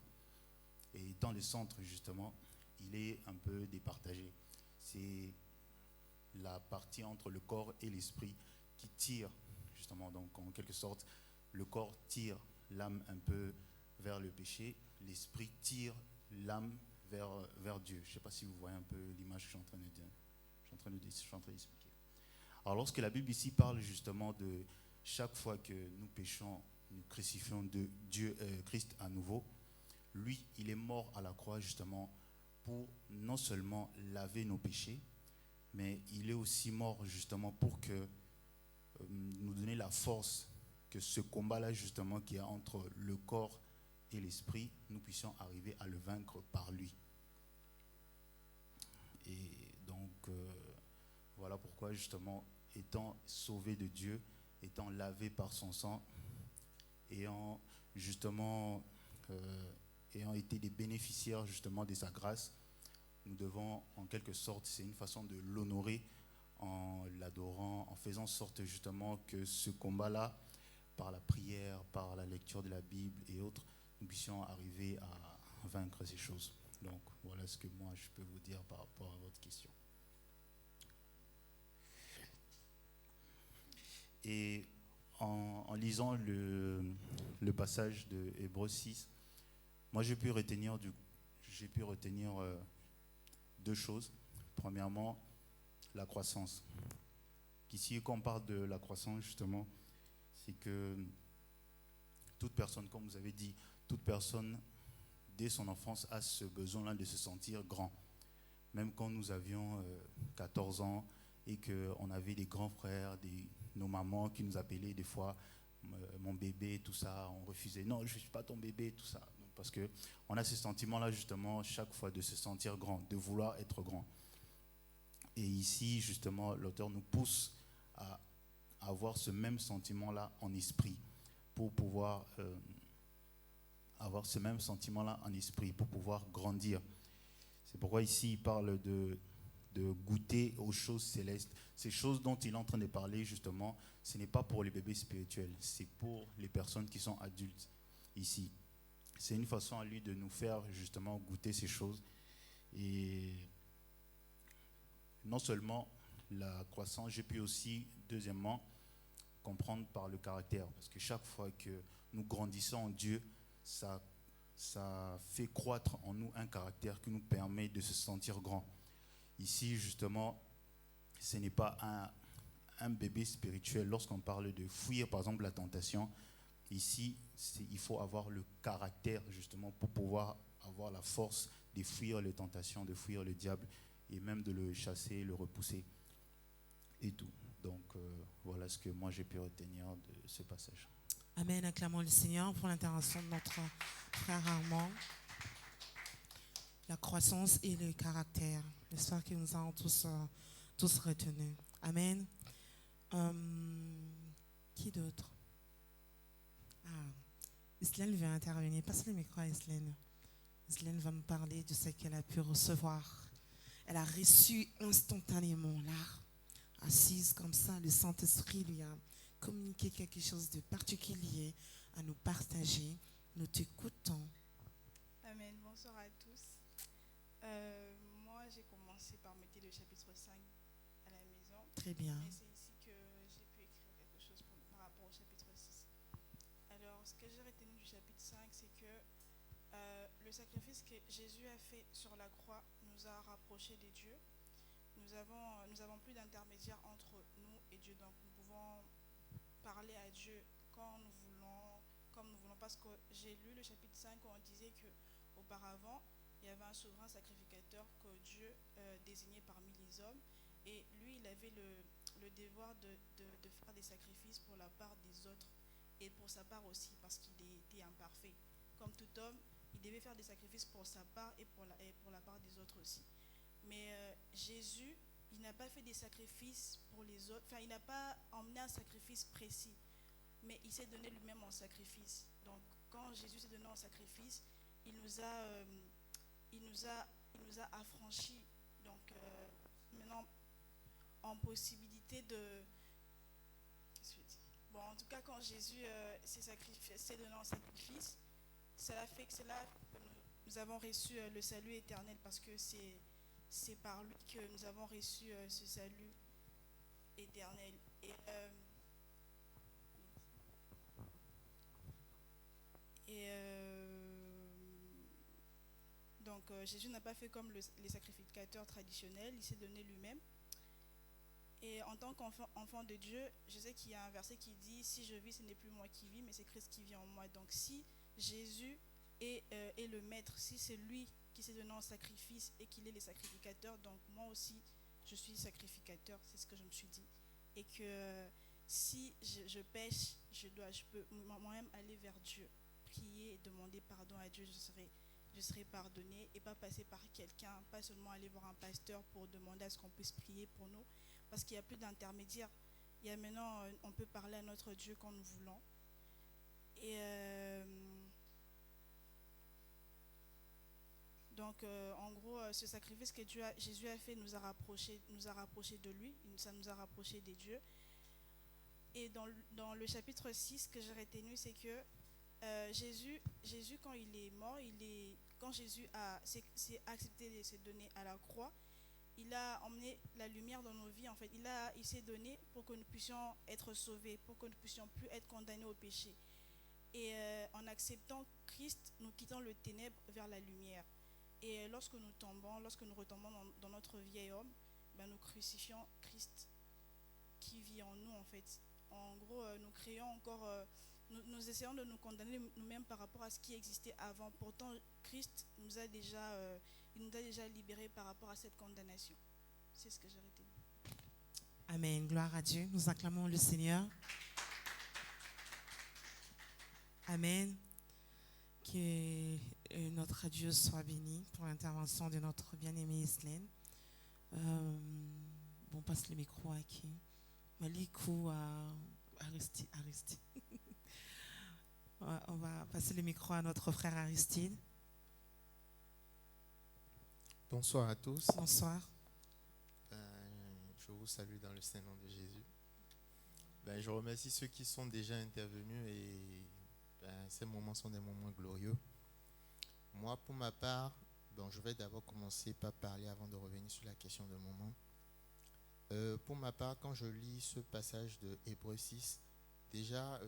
Et dans le centre, justement, il est un peu départagé. C'est la partie entre le corps et l'esprit qui tire, justement. Donc, en quelque sorte, le corps tire l'âme un peu vers le péché, l'esprit tire l'âme vers Dieu. Je ne sais pas si vous voyez un peu l'image que je suis en train de dire. Je suis en train d'expliquer. Alors, lorsque la Bible ici parle justement de chaque fois que nous péchons, nous crucifions de Dieu, Christ à nouveau, lui, il est mort à la croix justement pour non seulement laver nos péchés, mais il est aussi mort justement pour que nous donner la force que ce combat-là justement qui est entre le corps et l'esprit, nous puissions arriver à le vaincre par lui. Et donc, voilà pourquoi justement, étant sauvé de Dieu, étant lavé par son sang, ayant justement ayant été des bénéficiaires justement de sa grâce, nous devons en quelque sorte, c'est une façon de l'honorer en l'adorant, en faisant sorte justement que ce combat-là, par la prière, par la lecture de la Bible et autres, nous puissions arriver à vaincre ces choses. Donc voilà ce que moi je peux vous dire par rapport à votre question. Et en lisant le passage de Hébreux 6, moi j'ai pu retenir deux choses. Premièrement, la croissance. Ici, quand on parle de la croissance, justement, c'est que toute personne, comme vous avez dit, toute personne, dès son enfance, a ce besoin-là de se sentir grand. Même quand nous avions 14 ans et qu'on avait des grands frères, nos mamans qui nous appelaient des fois mon bébé, tout ça, on refusait. Non, je ne suis pas ton bébé, tout ça. Parce qu'on a ce sentiment-là, justement, chaque fois de se sentir grand, de vouloir être grand. Et ici, justement, l'auteur nous pousse à avoir ce même sentiment-là en esprit pour pouvoir avoir ce même sentiment-là en esprit pour pouvoir grandir. C'est pourquoi ici, il parle de goûter aux choses célestes. Ces choses dont il est en train de parler, justement, ce n'est pas pour les bébés spirituels, c'est pour les personnes qui sont adultes ici. C'est une façon à lui de nous faire justement goûter ces choses. Et non seulement la croissance, j'ai pu aussi, deuxièmement, comprendre par le caractère. Parce que chaque fois que nous grandissons en Dieu, ça fait croître en nous un caractère qui nous permet de se sentir grand. Ici, justement, ce n'est pas un bébé spirituel. Lorsqu'on parle de fuir, par exemple, la tentation, ici, il faut avoir le caractère, justement, pour pouvoir avoir la force de fuir les tentations, de fuir le diable, et même de le chasser, le repousser, et tout. Donc, voilà ce que moi j'ai pu retenir de ce passage. Amen. Acclamons le Seigneur pour l'intervention de notre frère Armand. La croissance et le caractère. J'espère que nous avons tous retenu. Amen. Qui d'autre? Islaine veut intervenir. Passe le micro à Islaine. Islaine va me parler de ce qu'elle a pu recevoir. Elle a reçu instantanément, là, assise comme ça, le Saint-Esprit lui a communiqué quelque chose de particulier à nous partager. Nous t'écoutons. Amen. Bonsoir à tous. Moi, j'ai commencé par mettre le chapitre 5 à la maison. Très bien. Et c'est ici que j'ai pu écrire quelque chose par rapport au chapitre 6. Alors, ce que j'ai retenu du chapitre 5, c'est que le sacrifice que Jésus a fait sur la croix nous a rapprochés de Dieu. Nous avons plus d'intermédiaire entre nous et Dieu. Donc, nous pouvons parler à Dieu quand nous voulons, comme nous voulons. Parce que j'ai lu le chapitre 5 où on disait qu'auparavant, il y avait un souverain sacrificateur que Dieu désignait parmi les hommes. Et lui, il avait le devoir de faire des sacrifices pour la part des autres et pour sa part aussi, parce qu'il était imparfait. Comme tout homme, il devait faire des sacrifices pour sa part et pour la part des autres aussi. Mais Jésus, il n'a pas fait des sacrifices pour les autres. Enfin, il n'a pas emmené un sacrifice précis, mais il s'est donné lui-même en sacrifice. Donc, quand Jésus s'est donné en sacrifice, il nous a affranchis. Donc, maintenant, en possibilité de... Qu'est-ce que je dis? Bon, en tout cas, quand Jésus s'est donné en sacrifice, cela fait que nous avons reçu le salut éternel parce que c'est par lui que nous avons reçu ce salut éternel. Donc Jésus n'a pas fait comme les sacrificateurs traditionnels, il s'est donné lui-même. Et en tant qu'enfant de Dieu, je sais qu'il y a un verset qui dit « Si je vis, ce n'est plus moi qui vis, mais c'est Christ qui vit en moi ». Donc si Jésus est le maître, si c'est lui qui s'est donné en sacrifice et qu'il est le sacrificateur, donc moi aussi, je suis sacrificateur, c'est ce que je me suis dit. Et que si je pêche, je peux moi-même aller vers Dieu, prier et demander pardon à Dieu, je serai pardonné et pas passer par quelqu'un, pas seulement aller voir un pasteur pour demander à ce qu'on puisse prier pour nous, parce qu'il n'y a plus d'intermédiaire. Il y a maintenant, on peut parler à notre Dieu quand nous voulons. Et donc, en gros, ce sacrifice que Jésus a fait nous a rapprochés de lui, ça nous a rapprochés des dieux. Et dans le chapitre 6, ce que j'ai retenu, c'est que Jésus, quand il est mort, quand Jésus s'est accepté de se donner à la croix, il a emmené la lumière dans nos vies. En fait, il s'est donné pour que nous puissions être sauvés, pour que nous puissions plus être condamnés au péché. Et en acceptant Christ, nous quittons le ténèbre vers la lumière. Et lorsque nous retombons dans notre vieil homme, ben nous crucifions Christ qui vit en nous, en fait. En gros, nous créons encore, nous essayons de nous condamner nous-mêmes par rapport à ce qui existait avant. Pourtant, Christ il nous a déjà libérés par rapport à cette condamnation. C'est ce que j'ai retenu. Amen. Gloire à Dieu. Nous acclamons le Seigneur. Amen. Que notre Dieu soit béni pour l'intervention de notre bien-aimée Islaine. On passe le micro à qui? Malikou à Aristide. On va passer le micro à notre frère Aristide. Bonsoir à tous. Bonsoir. Je vous salue dans le Saint-Nom de Jésus. Je remercie ceux qui sont déjà intervenus et ces moments sont des moments glorieux. Moi, pour ma part, je vais d'abord commencer par parler avant de revenir sur la question de moment. Pour ma part, quand je lis ce passage de Hébreux 6, déjà,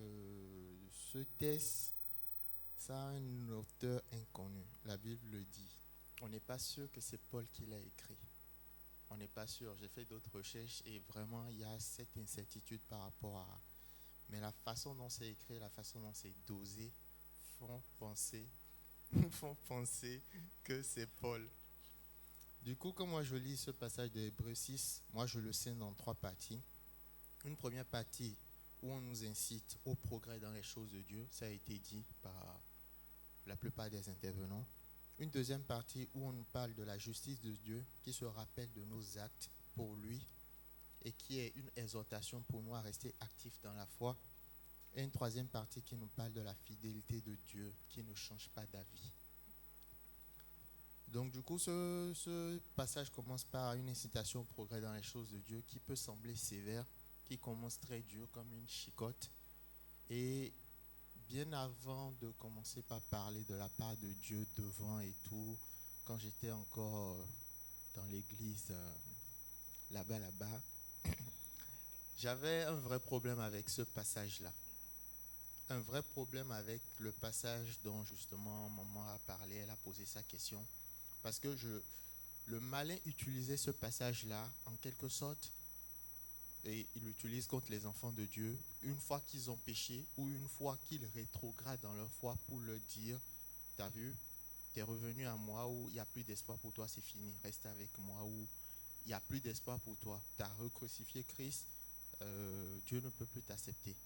ce texte, ça a un auteur inconnu. La Bible le dit. On n'est pas sûr que c'est Paul qui l'a écrit. On n'est pas sûr. J'ai fait d'autres recherches et vraiment, il y a cette incertitude par rapport à... Mais la façon dont c'est écrit, la façon dont c'est dosé, font penser que c'est Paul. Du coup, quand moi je lis ce passage de Hébreux 6, moi je le scinde dans 3 parties. Une première partie où on nous incite au progrès dans les choses de Dieu, ça a été dit par la plupart des intervenants. Une deuxième partie où on nous parle de la justice de Dieu qui se rappelle de nos actes pour lui et qui est une exhortation pour nous à rester actifs dans la foi. Et une troisième partie qui nous parle de la fidélité de Dieu qui ne change pas d'avis. Donc du coup, ce passage commence par une incitation au progrès dans les choses de Dieu qui peut sembler sévère, qui commence très dur comme une chicotte. Et bien avant de commencer par parler de la part de Dieu devant et tout, quand j'étais encore dans l'église là-bas, j'avais un vrai problème avec ce passage-là. Un vrai problème avec le passage dont justement maman a parlé, elle a posé sa question. Parce que le malin utilisait ce passage-là en quelque sorte, et il l'utilise contre les enfants de Dieu, une fois qu'ils ont péché ou une fois qu'ils rétrogradent dans leur foi pour leur dire, t'as vu, t'es revenu à moi, ou il n'y a plus d'espoir pour toi, c'est fini, reste avec moi, ou il n'y a plus d'espoir pour toi, t'as recrucifié Christ, Dieu ne peut plus t'accepter.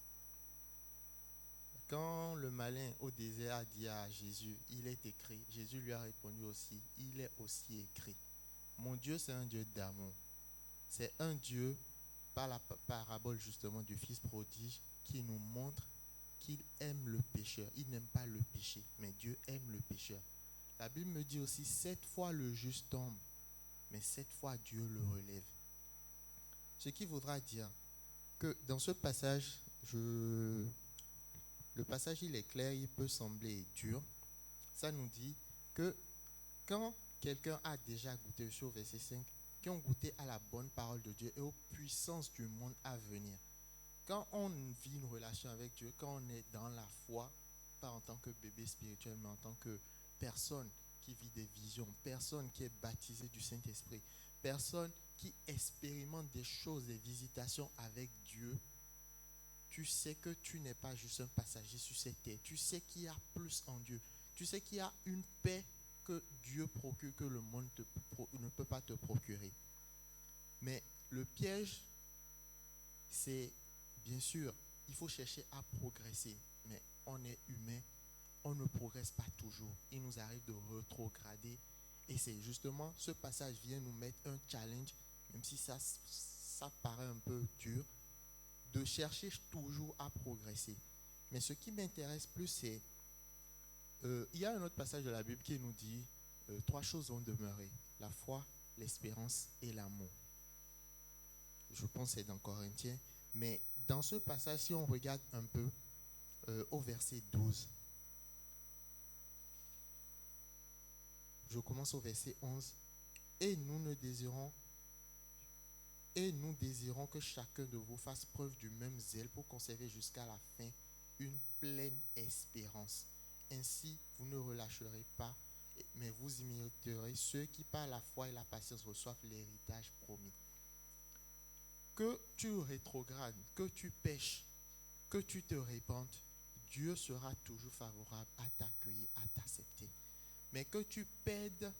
Quand le malin au désert a dit à Jésus, il est écrit, Jésus lui a répondu aussi, il est aussi écrit. Mon Dieu, c'est un Dieu d'amour. C'est un Dieu, par la parabole justement du Fils prodige, qui nous montre qu'il aime le pécheur. Il n'aime pas le péché, mais Dieu aime le pécheur. La Bible me dit aussi, 7 fois le juste tombe, mais 7 fois Dieu le relève. Ce qui voudra dire que dans ce passage, le passage il est clair, il peut sembler dur. Ça nous dit que quand quelqu'un a déjà goûté, je suis au verset 5, qui ont goûté à la bonne parole de Dieu et aux puissances du monde à venir. Quand on vit une relation avec Dieu, quand on est dans la foi, pas en tant que bébé spirituel, mais en tant que personne qui vit des visions, personne qui est baptisée du Saint-Esprit, personne qui expérimente des choses, des visitations avec Dieu, tu sais que tu n'es pas juste un passager sur cette terre. Tu sais qu'il y a plus en Dieu. Tu sais qu'il y a une paix que Dieu procure, que le monde ne peut pas te procurer. Mais le piège, c'est, bien sûr, il faut chercher à progresser. Mais on est humain, on ne progresse pas toujours. Il nous arrive de rétrograder. Et c'est justement, ce passage vient nous mettre un challenge, même si ça paraît un peu dur, de chercher toujours à progresser. Mais ce qui m'intéresse plus, c'est, il y a un autre passage de la Bible qui nous dit, 3 choses vont demeurer, la foi, l'espérance et l'amour. Je pense que c'est dans Corinthiens. Mais dans ce passage, si on regarde un peu, au verset 12, je commence au verset 11, et nous désirons que chacun de vous fasse preuve du même zèle pour conserver jusqu'à la fin une pleine espérance. Ainsi, vous ne relâcherez pas, mais vous imiterez ceux qui, par la foi et la patience, reçoivent l'héritage promis. Que tu rétrogrades, que tu pêches, que tu te répandes, Dieu sera toujours favorable à t'accueillir, à t'accepter. Mais que tu perdes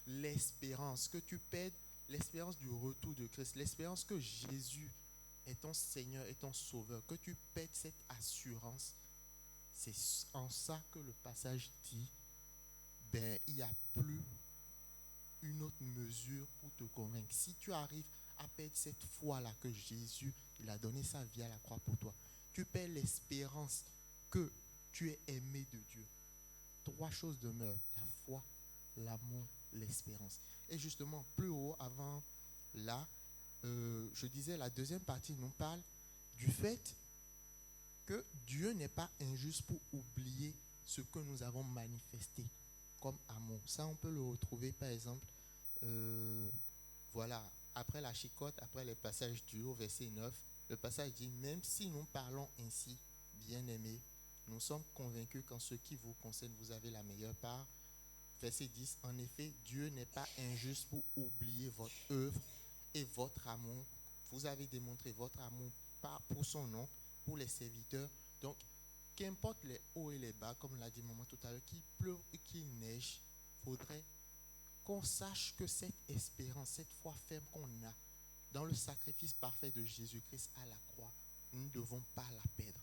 l'espérance, que tu perdes l'espérance du retour de Christ, l'espérance que Jésus est ton Seigneur et ton Sauveur, que tu perdes cette assurance, c'est en ça que le passage dit, il n'y a plus une autre mesure pour te convaincre. Si tu arrives à perdre cette foi-là que Jésus, il a donné sa vie à la croix pour toi, tu perds l'espérance que tu es aimé de Dieu. 3 choses demeurent, la foi, l'amour, l'espérance. Et justement, plus haut, avant là, je disais, la deuxième partie nous parle du fait que Dieu n'est pas injuste pour oublier ce que nous avons manifesté comme amour. Ça, on peut le retrouver, par exemple, voilà, après la chicotte, après les passages du haut, verset 9, le passage dit, même si nous parlons ainsi, bien-aimés, nous sommes convaincus qu'en ce qui vous concerne, vous avez la meilleure part. Verset 10, en effet, Dieu n'est pas injuste pour oublier votre œuvre et votre amour. Vous avez démontré votre amour pour son nom, pour les serviteurs. Donc, qu'importe les hauts et les bas, comme l'a dit maman tout à l'heure, qu'il pleuve et qu'il neige, il faudrait qu'on sache que cette espérance, cette foi ferme qu'on a dans le sacrifice parfait de Jésus-Christ à la croix, nous ne devons pas la perdre.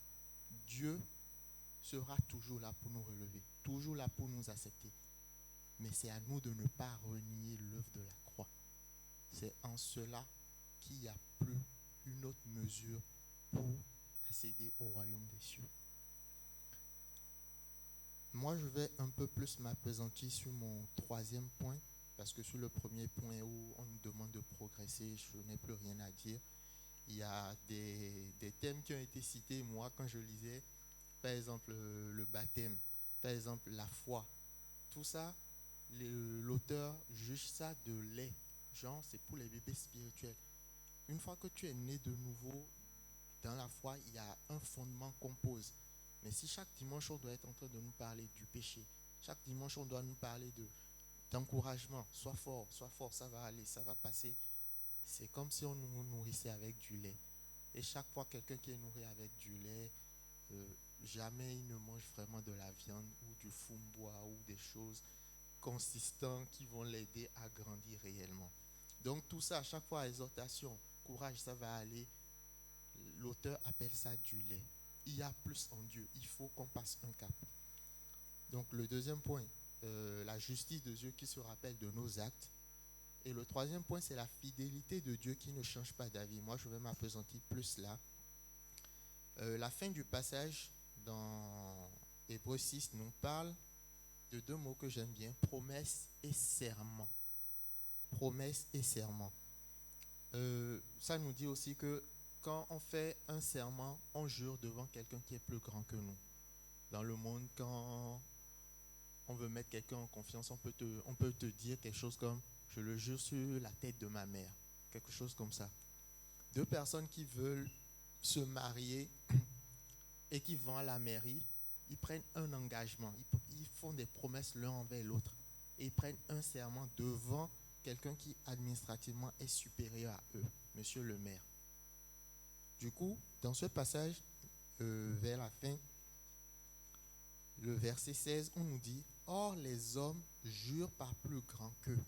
Dieu sera toujours là pour nous relever, toujours là pour nous accepter. Mais c'est à nous de ne pas renier l'œuvre de la croix. C'est en cela qu'il n'y a plus une autre mesure pour accéder au royaume des cieux. Moi, je vais un peu plus m'appesantir sur mon 3e point, parce que sur le premier point où on nous demande de progresser, je n'ai plus rien à dire. Il y a des thèmes qui ont été cités, moi, quand je lisais, par exemple, le baptême, par exemple, la foi. Tout ça, l'auteur juge ça de lait. Genre, c'est pour les bébés spirituels. Une fois que tu es né de nouveau dans la foi, il y a un fondement qu'on pose. Mais si chaque dimanche, on doit être en train de nous parler du péché, chaque dimanche, on doit nous parler d'encouragement, sois fort, ça va aller, ça va passer. C'est comme si on nous nourrissait avec du lait. Et chaque fois, quelqu'un qui est nourri avec du lait, jamais il ne mange vraiment de la viande ou du fumbois ou des choses consistantes qui vont l'aider à grandir réellement. Donc tout ça, à chaque fois, exhortation, courage, ça va aller. L'auteur appelle ça du lait. Il y a plus en Dieu. Il faut qu'on passe un cap. Donc le 2e point, la justice de Dieu qui se rappelle de nos actes. Et le 3e point, c'est la fidélité de Dieu qui ne change pas d'avis. Moi, je vais m'appesantir plus là. La fin du passage dans Hébreux 6 nous parle de 2 mots que j'aime bien, promesse et serment. Promesse et serment. Ça nous dit aussi que quand on fait un serment, on jure devant quelqu'un qui est plus grand que nous. Dans le monde, quand on veut mettre quelqu'un en confiance, on peut te dire quelque chose comme « je le jure sur la tête de ma mère », quelque chose comme ça. Deux personnes qui veulent se marier et qui vont à la mairie, ils prennent un engagement, ils font des promesses l'un envers l'autre et ils prennent un serment devant quelqu'un qui administrativement est supérieur à eux, monsieur le maire. Du coup, dans ce passage, vers la fin, le verset 16, on nous dit « Or les hommes jurent par plus grand qu'eux,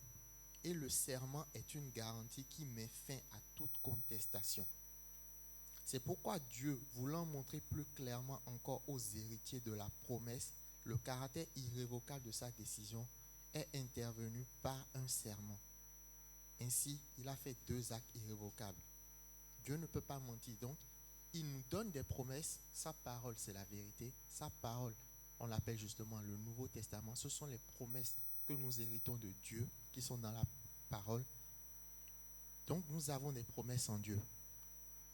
et le serment est une garantie qui met fin à toute contestation. » C'est pourquoi Dieu, voulant montrer plus clairement encore aux héritiers de la promesse le caractère irrévocable de sa décision, est intervenu par un serment. Ainsi, il a fait 2 actes irrévocables. Dieu ne peut pas mentir, donc il nous donne des promesses. Sa parole, c'est la vérité. Sa parole, on l'appelle justement le Nouveau Testament. Ce sont les promesses que nous héritons de Dieu, qui sont dans la parole. Donc nous avons des promesses en Dieu.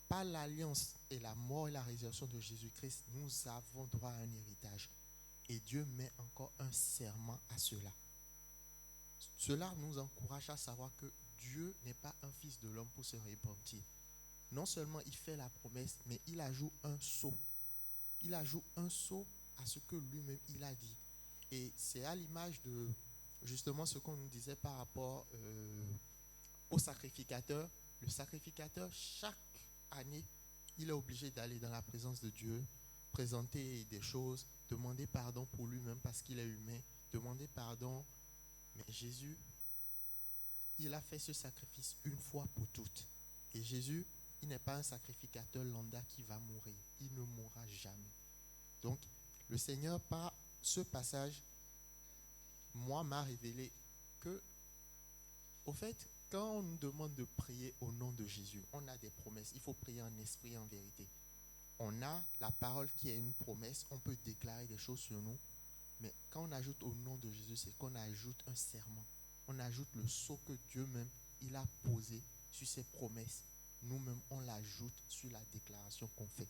Par l'alliance et la mort et la résurrection de Jésus-Christ, nous avons droit à un héritage. Et Dieu met encore un serment à cela. Cela nous encourage à savoir que Dieu n'est pas un fils de l'homme pour se repentir. Non seulement il fait la promesse, mais il ajoute un sceau. Il ajoute un sceau à ce que lui-même il a dit. Et c'est à l'image de justement ce qu'on nous disait par rapport au sacrificateur. Le sacrificateur, chaque année, il est obligé d'aller dans la présence de Dieu, présenter des choses, demander pardon pour lui-même parce qu'il est humain, demander pardon. Mais Jésus, il a fait ce sacrifice une fois pour toutes. Et Jésus, il n'est pas un sacrificateur lambda qui va mourir. Il ne mourra jamais. Donc, le Seigneur, par ce passage, moi, m'a révélé que, au fait, quand on nous demande de prier au nom de Jésus, on a des promesses. Il faut prier en esprit et en vérité. On a la parole qui est une promesse. On peut déclarer des choses sur nous. Mais quand on ajoute au nom de Jésus, c'est qu'on ajoute un serment. On ajoute le sceau que Dieu même, il a posé sur ses promesses. Nous-mêmes, on l'ajoute sur la déclaration qu'on fait.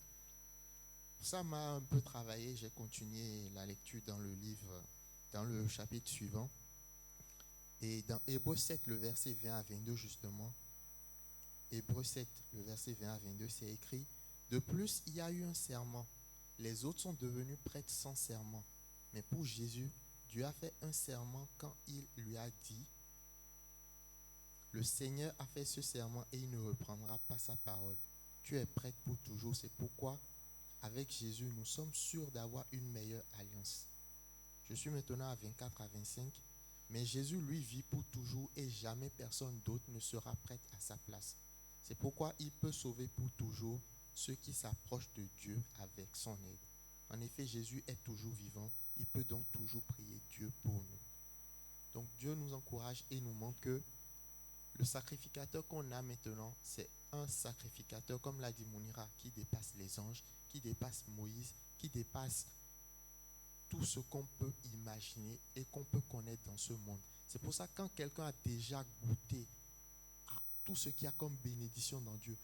Ça m'a un peu travaillé. J'ai continué la lecture dans le livre, dans le chapitre suivant. Et dans Hébreux 7, le verset 20 à 22, justement, Hébreux 7, le verset 20 à 22, c'est écrit « De plus, il y a eu un serment. Les autres sont devenus prêtres sans serment. Mais pour Jésus, Dieu a fait un serment quand il lui a dit « Le Seigneur a fait ce serment et il ne reprendra pas sa parole. Tu es prêtre pour toujours. C'est pourquoi, avec Jésus, nous sommes sûrs d'avoir une meilleure alliance. » Je suis maintenant à 24 à 25. Mais Jésus, lui, vit pour toujours et jamais personne d'autre ne sera prêtre à sa place. C'est pourquoi il peut sauver pour toujours ceux qui s'approchent de Dieu avec son aide. En effet, Jésus est toujours vivant. Il peut donc toujours prier Dieu pour nous. Donc Dieu nous encourage et nous montre que le sacrificateur qu'on a maintenant, c'est un sacrificateur, comme l'a dit Mounira, qui dépasse les anges, qui dépasse Moïse, qui dépasse tout ce qu'on peut imaginer et qu'on peut connaître dans ce monde. C'est pour ça que quand quelqu'un a déjà goûté à tout ce qu'il y a comme bénédiction dans Dieu,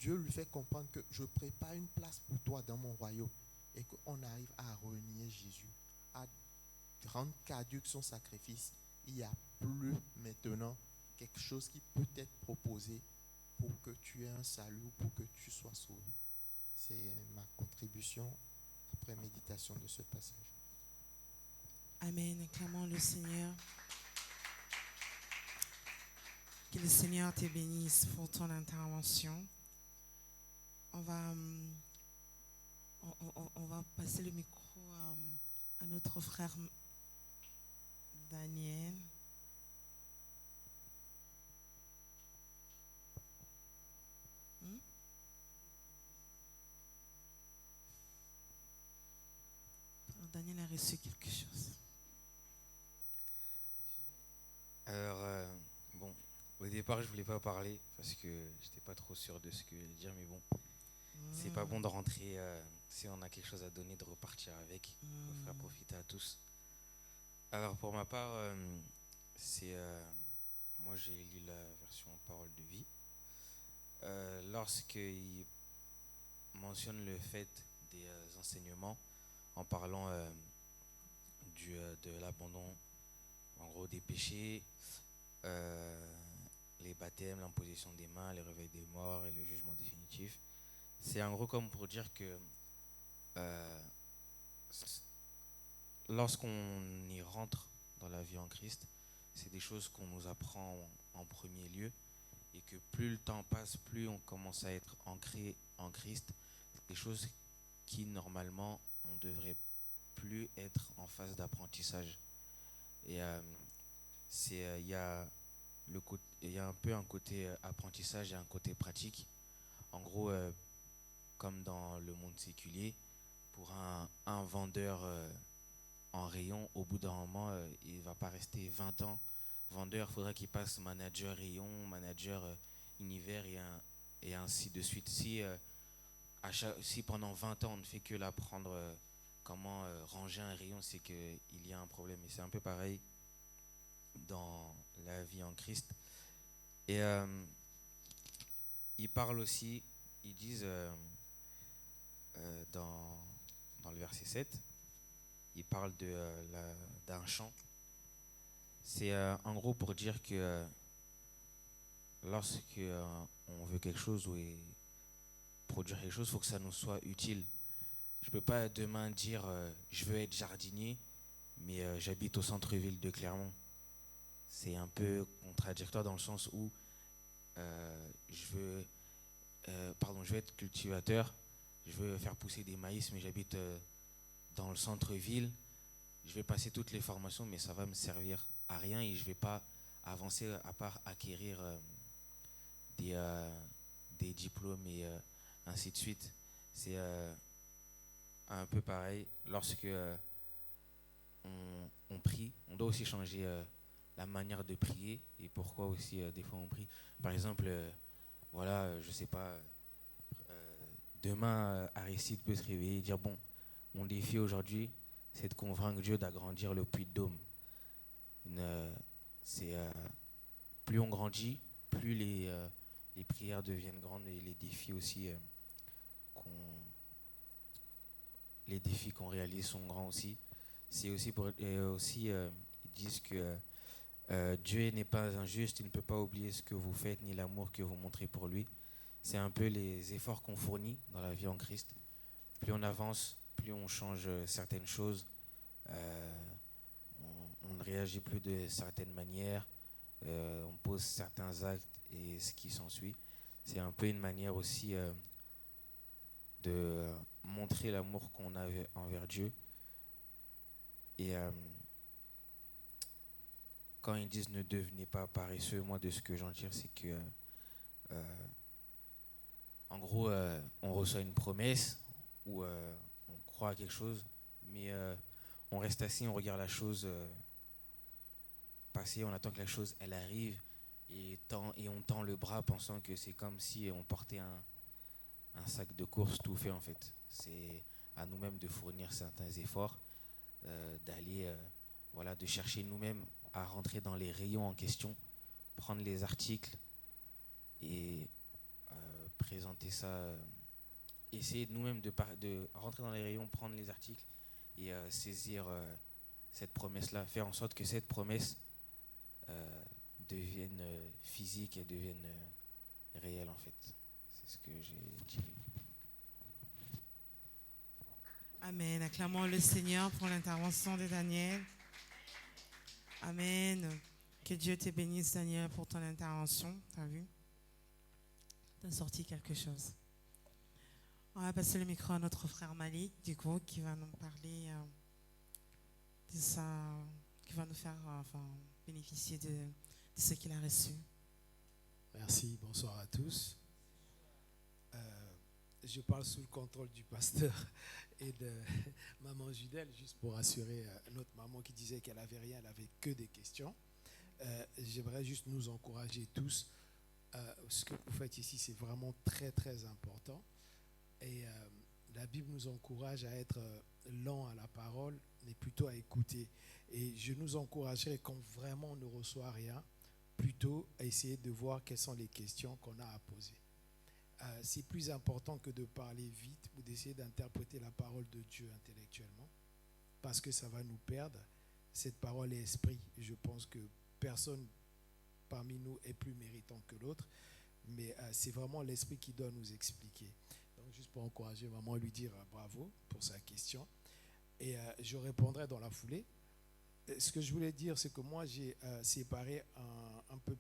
Dieu lui fait comprendre que je prépare une place pour toi dans mon royaume et qu'on arrive à renier Jésus, à rendre caduc son sacrifice. Il n'y a plus maintenant quelque chose qui peut être proposé pour que tu aies un salut ou pour que tu sois sauvé. C'est ma contribution après méditation de ce passage. Amen. Acclamons le Seigneur. Que le Seigneur te bénisse pour ton intervention. On va passer le micro à notre frère Daniel. Daniel a reçu quelque chose. Alors, bon, au départ, je voulais pas parler parce que j'étais pas trop sûr de ce que j'allais dire, mais bon, c'est pas bon de rentrer si on a quelque chose à donner, de repartir avec, pour faire profiter à tous. Alors, pour ma part, moi j'ai lu la version Parole de vie. Lorsqu'il mentionne le fait des enseignements en parlant de l'abandon, en gros des péchés, les baptêmes, l'imposition des mains, le réveil des morts et le jugement définitif. C'est en gros comme pour dire que euh, lorsqu'on y rentre dans la vie en Christ, c'est des choses qu'on nous apprend en premier lieu, et que plus le temps passe, plus on commence à être ancré en Christ. C'est des choses qui normalement on devrait plus être en phase d'apprentissage. Et il y a il y a un peu un côté apprentissage et un côté pratique. En gros, comme dans le monde séculier, pour un vendeur en rayon, au bout d'un moment, il ne va pas rester 20 ans vendeur. Il faudra qu'il passe manager rayon, manager univers et ainsi de suite. Si pendant 20 ans on ne fait que l'apprendre comment ranger un rayon, c'est qu'il y a un problème. Et c'est un peu pareil dans la vie en Christ. Et ils parlent aussi, ils disent dans le verset 7, ils parlent d'un chant. C'est en gros pour dire que lorsque on veut quelque chose ou produire quelque chose, il faut que ça nous soit utile. Je ne peux pas demain dire je veux être jardinier, mais j'habite au centre-ville de Clermont. C'est un peu contradictoire dans le sens où je veux être cultivateur, je veux faire pousser des maïs, mais j'habite dans le centre-ville. Je vais passer toutes les formations, mais ça va me servir à rien et je ne vais pas avancer à part acquérir des diplômes et ainsi de suite. C'est un peu pareil lorsque on prie. On doit aussi changer la manière de prier et pourquoi aussi des fois on prie. Par exemple, je sais pas, demain Aristide peut se réveiller et dire bon, mon défi aujourd'hui c'est de convaincre Dieu d'agrandir le Puy de Dôme. Plus on grandit, plus les prières deviennent grandes et les défis aussi les défis qu'on réalise sont grands aussi. C'est aussi ils disent que Dieu n'est pas injuste, il ne peut pas oublier ce que vous faites ni l'amour que vous montrez pour lui. C'est un peu les efforts qu'on fournit dans la vie en Christ. Plus on avance, plus on change certaines choses. On ne réagit plus de certaines manières. On pose certains actes et ce qui s'ensuit. C'est un peu une manière aussi de montrer l'amour qu'on a envers Dieu. Et quand ils disent ne devenez pas paresseux, moi de ce que j'en tire, c'est que en gros on reçoit une promesse ou on croit à quelque chose, mais on reste assis, on regarde la chose passer, on attend que la chose elle arrive et on tend le bras pensant que c'est comme si on portait un sac de course tout fait en fait. C'est à nous-mêmes de fournir certains efforts, d'aller de chercher nous-mêmes à rentrer dans les rayons en question, prendre les articles et présenter ça, essayer de nous-mêmes de rentrer dans les rayons, prendre les articles et saisir cette promesse-là, faire en sorte que cette promesse devienne physique et devienne réelle en fait. C'est ce que j'ai tiré. Amen. Acclamons le Seigneur pour l'intervention de Daniel. Amen. Que Dieu te bénisse, Daniel, pour ton intervention. Tu as vu? Tu as sorti quelque chose. On va passer le micro à notre frère Malik, du coup, qui va nous parler de ça, qui va nous faire bénéficier de ce qu'il a reçu. Merci, bonsoir à tous. Je parle sous le contrôle du pasteur et de maman Judel, juste pour assurer notre maman qui disait qu'elle n'avait rien, elle n'avait que des questions. J'aimerais juste nous encourager tous. Ce que vous faites ici, c'est vraiment très, très important. Et la Bible nous encourage à être lent à la parole, mais plutôt à écouter. Et je nous encouragerais, quand vraiment on ne reçoit rien, plutôt à essayer de voir quelles sont les questions qu'on a à poser. C'est plus important que de parler vite ou d'essayer d'interpréter la parole de Dieu intellectuellement. parce que ça va nous perdre. Cette parole est esprit. Je pense que personne parmi nous est plus méritant que l'autre, mais c'est vraiment l'esprit qui doit nous expliquer. Donc juste pour encourager maman et lui dire bravo pour sa question. Et je répondrai dans la foulée. Ce que je voulais dire, c'est que moi j'ai séparé un peu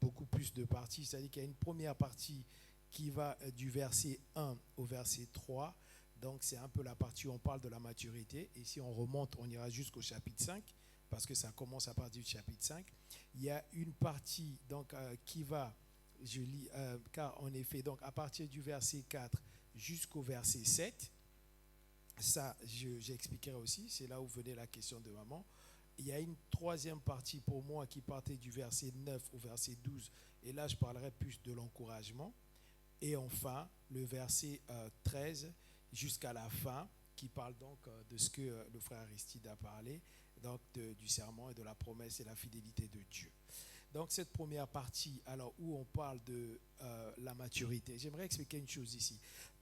beaucoup plus de parties. C'est-à-dire qu'il y a une première partie qui va du verset 1 au verset 3. Donc c'est un peu la partie où on parle de la maturité. Et si on remonte, on ira jusqu'au chapitre 5, parce que ça commence à partir du chapitre 5. Il y a une partie donc, qui va, je lis, car en effet, donc, à partir du verset 4 jusqu'au verset 7, ça j'expliquerai aussi, c'est là où venait la question de maman. Il y a une troisième partie pour moi qui partait du verset 9 au verset 12, et là je parlerai plus de l'encouragement. Et enfin, le verset 13 jusqu'à la fin, qui parle donc de ce que le frère Aristide a parlé, donc du serment et de la promesse et la fidélité de Dieu. Donc cette première partie, alors où on parle de la maturité, j'aimerais expliquer une chose ici,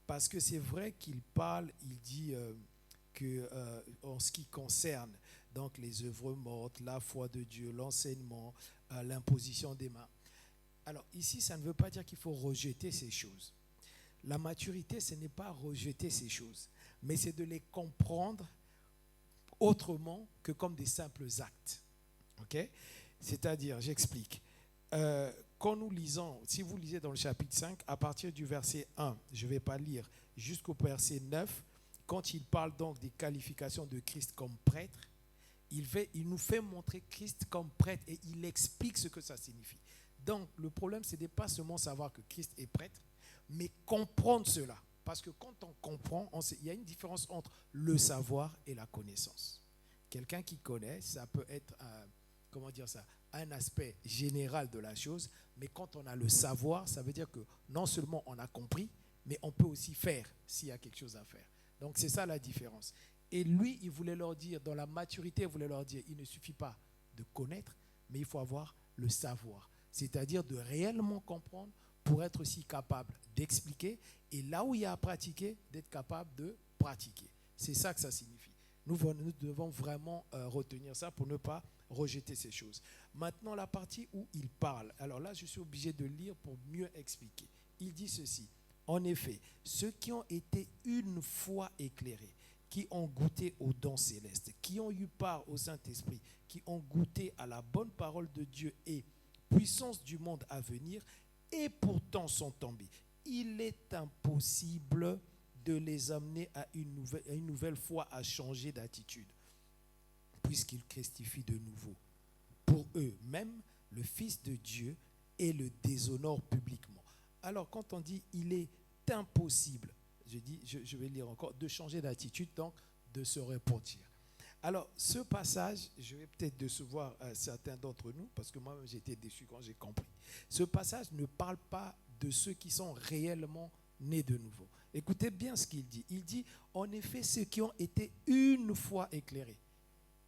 parce que c'est vrai qu'il parle, il dit que en ce qui concerne donc les œuvres mortes, la foi de Dieu, l'enseignement, l'imposition des mains. Alors ici, ça ne veut pas dire qu'il faut rejeter ces choses. La maturité, ce n'est pas rejeter ces choses, mais c'est de les comprendre autrement que comme des simples actes. Ok ? C'est-à-dire, j'explique. Quand nous lisons, si vous lisez dans le chapitre 5, à partir du verset 1, je ne vais pas lire, jusqu'au verset 9, quand il parle donc des qualifications de Christ comme prêtre, il nous fait montrer Christ comme prêtre et il explique ce que ça signifie. Donc, le problème, ce n'est pas seulement savoir que Christ est prêtre, mais comprendre cela. Parce que quand on comprend, il y a une différence entre le savoir et la connaissance. Quelqu'un qui connaît, ça peut être un aspect général de la chose, mais quand on a le savoir, ça veut dire que non seulement on a compris, mais on peut aussi faire s'il y a quelque chose à faire. Donc, c'est ça la différence. Et lui, il voulait leur dire, dans la maturité, il voulait leur dire, il ne suffit pas de connaître, mais il faut avoir le savoir. C'est-à-dire de réellement comprendre pour être aussi capable d'expliquer et là où il y a à pratiquer, d'être capable de pratiquer. C'est ça que ça signifie. Nous devons vraiment retenir ça pour ne pas rejeter ces choses. Maintenant, la partie où il parle. Alors là, je suis obligé de lire pour mieux expliquer. Il dit ceci. En effet, ceux qui ont été une fois éclairés, qui ont goûté aux dons célestes, qui ont eu part au Saint-Esprit, qui ont goûté à la bonne parole de Dieu et puissance du monde à venir, et pourtant sont tombés. Il est impossible de les amener à une nouvelle foi à changer d'attitude, puisqu'ils christifient de nouveau. Pour eux-mêmes, le Fils de Dieu et le déshonorent publiquement. Alors, quand on dit « il est impossible », je vais lire encore, de changer d'attitude, donc de se repentir. Alors, ce passage, je vais peut-être décevoir certains d'entre nous, parce que moi, j'étais déçu quand j'ai compris. Ce passage ne parle pas de ceux qui sont réellement nés de nouveau. Écoutez bien ce qu'il dit. Il dit, en effet, ceux qui ont été une fois éclairés.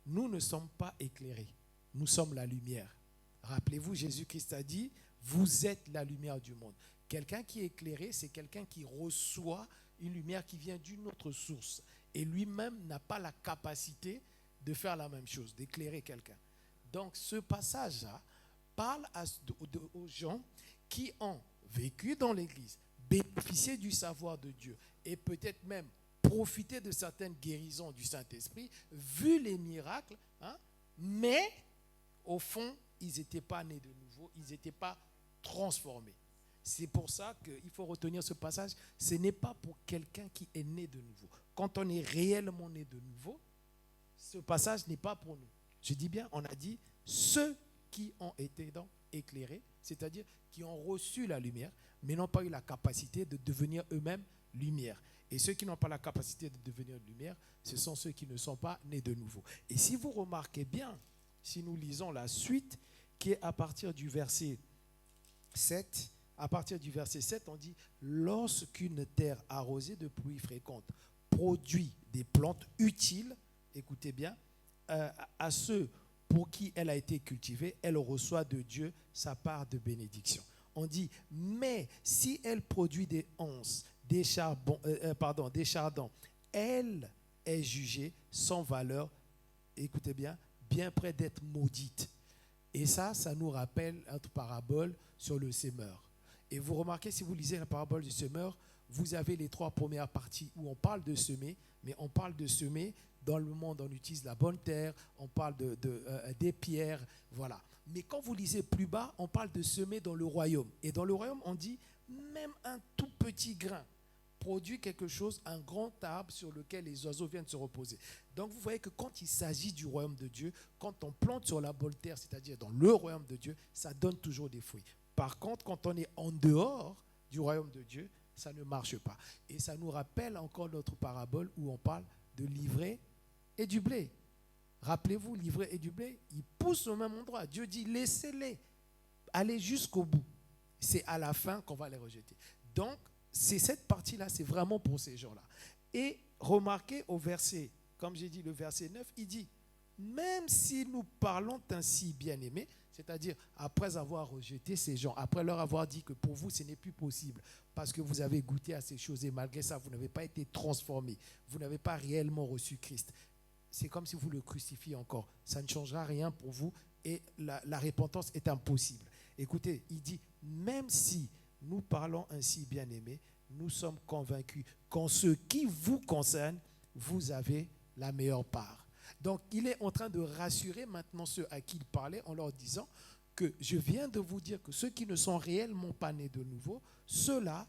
Nous ne sommes pas éclairés, nous sommes la lumière. Rappelez-vous, Jésus-Christ a dit, vous êtes la lumière du monde. Quelqu'un qui est éclairé, c'est quelqu'un qui reçoit une lumière qui vient d'une autre source. Et lui-même n'a pas la capacité de faire la même chose, d'éclairer quelqu'un. Donc ce passage-là parle aux gens qui ont vécu dans l'Église, bénéficié du savoir de Dieu et peut-être même profité de certaines guérisons du Saint-Esprit, vu les miracles, mais au fond, ils n'étaient pas nés de nouveau, ils n'étaient pas transformés. C'est pour ça qu'il faut retenir ce passage. Ce n'est pas pour quelqu'un qui est né de nouveau. Quand on est réellement né de nouveau, ce passage n'est pas pour nous. Je dis bien, on a dit ceux qui ont été donc éclairés, c'est-à-dire qui ont reçu la lumière, mais n'ont pas eu la capacité de devenir eux-mêmes lumière. Et ceux qui n'ont pas la capacité de devenir lumière, ce sont ceux qui ne sont pas nés de nouveau. Et si vous remarquez bien, si nous lisons la suite, qui est à partir du verset 7, à partir du verset 7, on dit « Lorsqu'une terre arrosée de pluie fréquente produit des plantes utiles, écoutez bien, à ceux pour qui elle a été cultivée, elle reçoit de Dieu sa part de bénédiction. » On dit « Mais si elle produit des onces, des chardons, elle est jugée sans valeur, écoutez bien près d'être maudite. Et ça nous rappelle notre parabole sur le semeur. Et vous remarquez, si vous lisez la parabole du semeur, vous avez les 3 premières parties où on parle de semer, mais on parle de semer dans le monde, on utilise la bonne terre, on parle des pierres, voilà. Mais quand vous lisez plus bas, on parle de semer dans le royaume. Et dans le royaume, on dit même un tout petit grain produit quelque chose, un grand arbre sur lequel les oiseaux viennent se reposer. Donc vous voyez que quand il s'agit du royaume de Dieu, quand on plante sur la bonne terre, c'est-à-dire dans le royaume de Dieu, ça donne toujours des fruits. Par contre, quand on est en dehors du royaume de Dieu, ça ne marche pas. Et ça nous rappelle encore notre parabole où on parle de l'ivraie et du blé. Rappelez-vous, l'ivraie et du blé, ils poussent au même endroit. Dieu dit, laissez-les aller jusqu'au bout. C'est à la fin qu'on va les rejeter. Donc, c'est cette partie-là, c'est vraiment pour ces gens-là. Et remarquez au verset, comme j'ai dit, le verset 9, il dit, même si nous parlons ainsi, bien-aimés, c'est-à-dire après avoir rejeté ces gens, après leur avoir dit que pour vous, ce n'est plus possible, parce que vous avez goûté à ces choses et malgré ça, vous n'avez pas été transformé, vous n'avez pas réellement reçu Christ. C'est comme si vous le crucifiez encore. Ça ne changera rien pour vous et la repentance est impossible. Écoutez, il dit, même si nous parlons ainsi, bien-aimés, nous sommes convaincus qu'en ce qui vous concerne, vous avez la meilleure part. Donc, il est en train de rassurer maintenant ceux à qui il parlait en leur disant que je viens de vous dire que ceux qui ne sont réellement pas nés de nouveau, ceux-là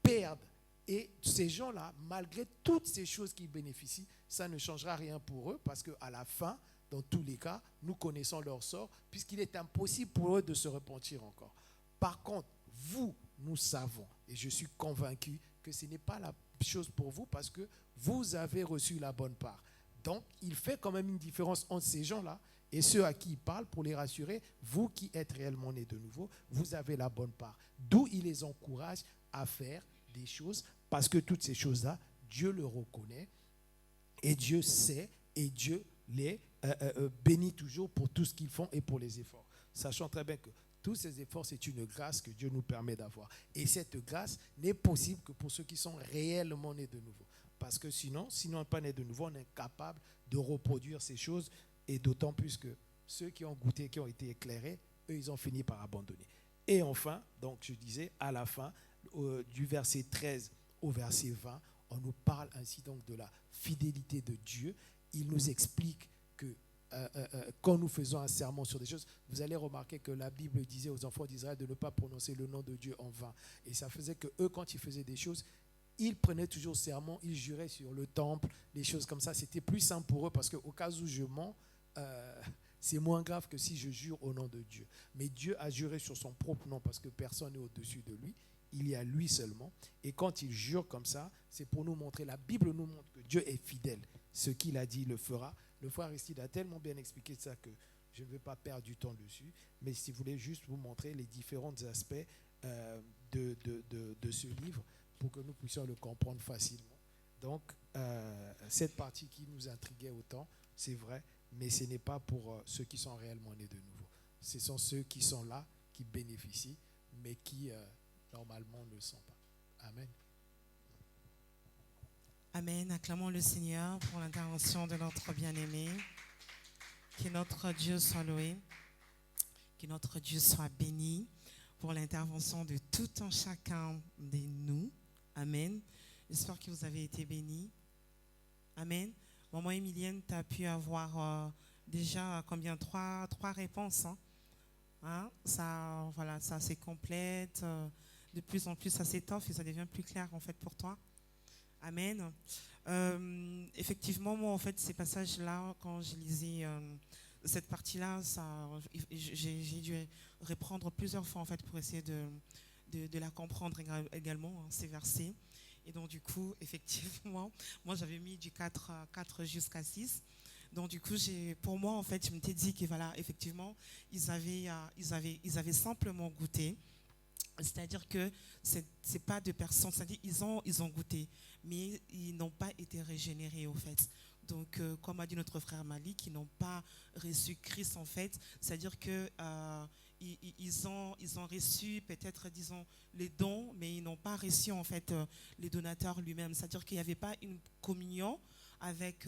perdent. Et ces gens-là, malgré toutes ces choses qu'ils bénéficient, ça ne changera rien pour eux parce qu'à la fin, dans tous les cas, nous connaissons leur sort puisqu'il est impossible pour eux de se repentir encore. Par contre, vous, nous savons, et je suis convaincu que ce n'est pas la chose pour vous parce que vous avez reçu la bonne part. Donc, il fait quand même une différence entre ces gens-là et ceux à qui il parle pour les rassurer. Vous qui êtes réellement nés de nouveau, vous avez la bonne part. D'où il les encourage à faire des choses parce que toutes ces choses-là, Dieu le reconnaît et Dieu sait et Dieu les bénit toujours pour tout ce qu'ils font et pour les efforts. Sachant très bien que tous ces efforts, c'est une grâce que Dieu nous permet d'avoir. Et cette grâce n'est possible que pour ceux qui sont réellement nés de nouveau. Parce que sinon on n'est pas né de nouveau, on est incapable de reproduire ces choses. Et d'autant plus que ceux qui ont goûté, qui ont été éclairés, eux, ils ont fini par abandonner. Et enfin, donc je disais, à la fin, du verset 13 au verset 20, on nous parle ainsi donc de la fidélité de Dieu. Il nous explique que quand nous faisons un serment sur des choses, vous allez remarquer que la Bible disait aux enfants d'Israël de ne pas prononcer le nom de Dieu en vain. Et ça faisait que eux, quand ils faisaient des choses, ils prenaient toujours serment, ils juraient sur le temple, des choses comme ça. C'était plus simple pour eux parce qu'au cas où je mens, c'est moins grave que si je jure au nom de Dieu. Mais Dieu a juré sur son propre nom parce que personne n'est au-dessus de lui. Il y a lui seulement. Et quand il jure comme ça, c'est pour nous montrer, la Bible nous montre que Dieu est fidèle. Ce qu'il a dit, il le fera. Le frère Aristide a tellement bien expliqué ça que je ne vais pas perdre du temps dessus. Mais si vous voulez juste vous montrer les différents aspects de ce livre pour que nous puissions le comprendre facilement. Donc, cette partie qui nous intriguait autant, c'est vrai, mais ce n'est pas pour ceux qui sont réellement nés de nouveau. Ce sont ceux qui sont là, qui bénéficient, mais qui normalement ne le sont pas. Amen. Amen. Acclamons le Seigneur pour l'intervention de notre bien-aimé. Que notre Dieu soit loué. Que notre Dieu soit béni pour l'intervention de tout un chacun de nous. Amen. J'espère que vous avez été bénis. Amen. Maman Emilienne, tu as pu avoir déjà combien? Trois réponses. Hein? Ça, voilà, ça c'est complète. De plus en plus, ça s'étoffe et ça devient plus clair en fait pour toi. Amen. Effectivement, moi, en fait, ces passages-là, quand je lisais cette partie-là, j'ai dû reprendre plusieurs fois en fait pour essayer de la comprendre également, hein, ces versets. Et donc, du coup, effectivement, moi, j'avais mis du 4 jusqu'à 6. Donc, du coup, pour moi, en fait, je m'étais dit que, voilà, effectivement, ils avaient simplement goûté. C'est-à-dire que c'est pas de personnes, c'est-à-dire ils ont goûté, mais ils n'ont pas été régénérés, au fait. Donc, comme a dit notre frère Malik, ils n'ont pas reçu Christ, en fait. C'est-à-dire que ils ont reçu peut-être, disons, les dons, mais ils n'ont pas reçu en fait les donateurs lui-même. C'est-à-dire qu'il n'y avait pas une communion avec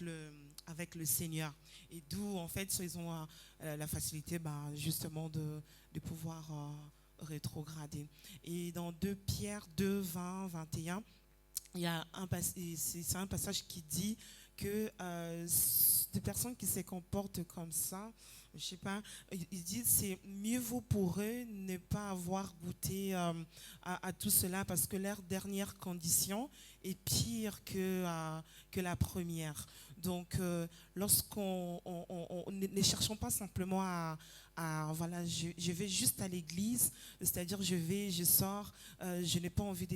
le Seigneur. Et d'où, en fait, ils ont la facilité justement de pouvoir rétrograder. Et dans 2 Pierre 2, 20, 21, il y a c'est un passage qui dit que des personnes qui se comportent comme ça, je sais pas, il dit c'est mieux vaut pour eux ne pas avoir goûté à tout cela parce que leur dernière condition est pire que la première. Donc, lorsqu'on ne cherchons pas simplement voilà, je vais juste à l'église, c'est-à-dire je sors, je n'ai pas envie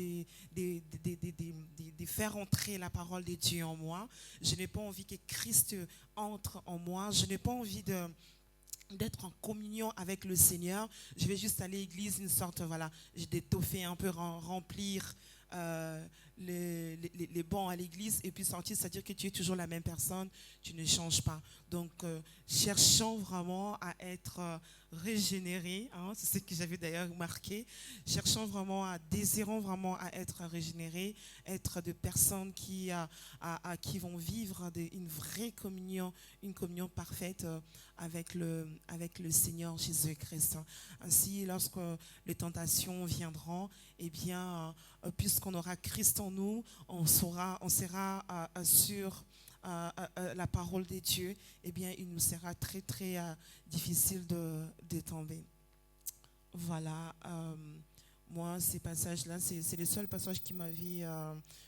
de faire entrer la parole de Dieu en moi, je n'ai pas envie que Christ entre en moi, je n'ai pas envie d'être en communion avec le Seigneur, je vais juste à l'église, une sorte, voilà, d'étoffer un peu, remplir les bancs à l'église et puis sortir, c'est-à-dire que tu es toujours la même personne, tu ne changes pas. Donc, cherchons vraiment à être régénérés, hein, c'est ce que j'avais d'ailleurs marqué, désirons vraiment à être régénérés, être de personnes qui vont vivre une vraie communion, une communion parfaite avec le Seigneur Jésus-Christ. Ainsi, lorsque les tentations viendront, eh bien, puisqu'on aura Christ en nous, on sera sur la parole de Dieu, eh bien, il nous sera très, très difficile de tomber. Voilà, moi, ces passages-là, c'est le seul passage qui m'avait,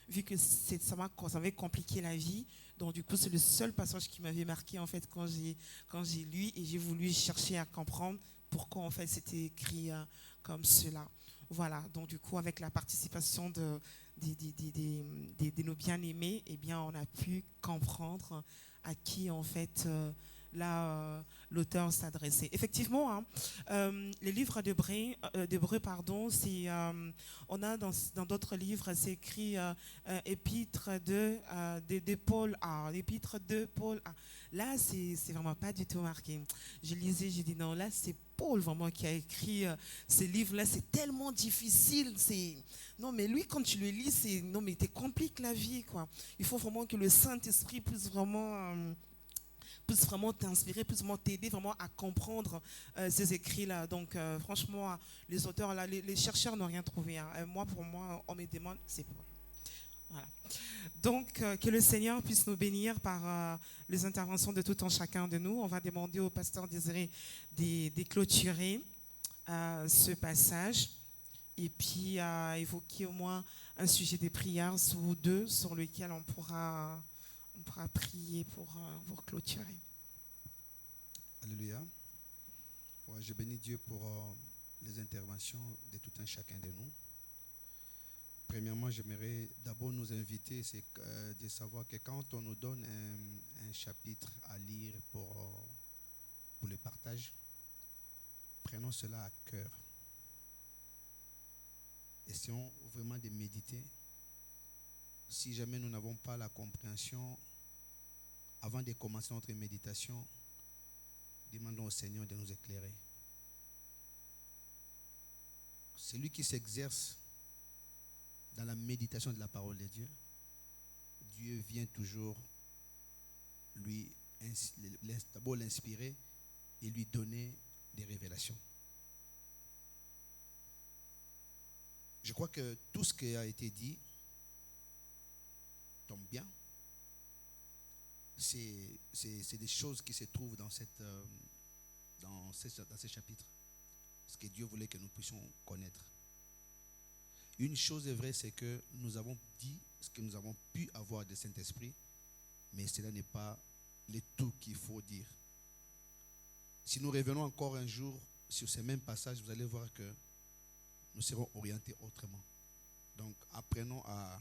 vu que ça m'avait compliqué la vie, donc du coup, c'est le seul passage qui m'avait marqué, en fait, quand j'ai lu et j'ai voulu chercher à comprendre pourquoi, en fait, c'était écrit comme cela. Voilà, donc du coup, avec la participation de nos bien-aimés, eh bien, on a pu comprendre à qui, en fait, l'auteur s'adressait. Effectivement, hein, les livres d'Hébreux, pardon, on a dans d'autres livres, c'est écrit épître de Paul A, l'épître de Paul A. Là, c'est vraiment pas du tout marqué. Je lisais, j'ai dit non, là, c'est Paul vraiment qui a écrit ce livre-là, c'est tellement difficile. Non, mais lui, quand tu le lis, non, mais tu compliques la vie, quoi. Il faut vraiment que le Saint-Esprit puisse vraiment t'inspirer, puisse vraiment t'aider vraiment à comprendre ces écrits-là. Donc, franchement, les auteurs, là, les chercheurs n'ont rien trouvé. Hein. Pour moi, on me demande, c'est Paul. Voilà. Donc, que le Seigneur puisse nous bénir par les interventions de tout un chacun de nous. On va demander au pasteur Désiré de clôturer ce passage et puis évoquer au moins un sujet de prière ou deux sur lequel on pourra prier pour clôturer. Alléluia. Ouais, je bénis Dieu pour les interventions de tout un chacun de nous. Premièrement, j'aimerais d'abord nous inviter, c'est de savoir que quand on nous donne un chapitre à lire pour le partage, prenons cela à cœur. Essayons vraiment de méditer. Si jamais nous n'avons pas la compréhension, avant de commencer notre méditation, demandons au Seigneur de nous éclairer. Celui qui s'exerce dans la méditation de la parole de Dieu, Dieu vient toujours d'abord l'inspirer et lui donner des révélations. Je crois que tout ce qui a été dit tombe bien. C'est des choses qui se trouvent dans ces chapitres. Ce que Dieu voulait que nous puissions connaître. Une chose est vraie, c'est que nous avons dit ce que nous avons pu avoir de Saint-Esprit, mais cela n'est pas le tout qu'il faut dire. Si nous revenons encore un jour sur ces mêmes passages, vous allez voir que nous serons orientés autrement. Donc, apprenons à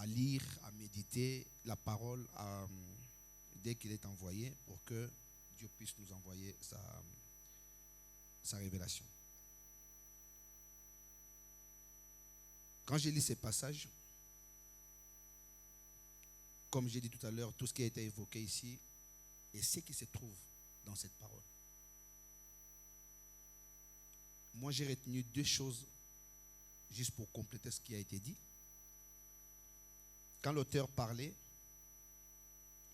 lire, à méditer la parole dès qu'il est envoyé pour que Dieu puisse nous envoyer sa révélation. Quand j'ai lu ces passages, comme j'ai dit tout à l'heure, tout ce qui a été évoqué ici et ce qui se trouve dans cette parole. Moi, j'ai retenu deux choses juste pour compléter ce qui a été dit. quand l'auteur parlait,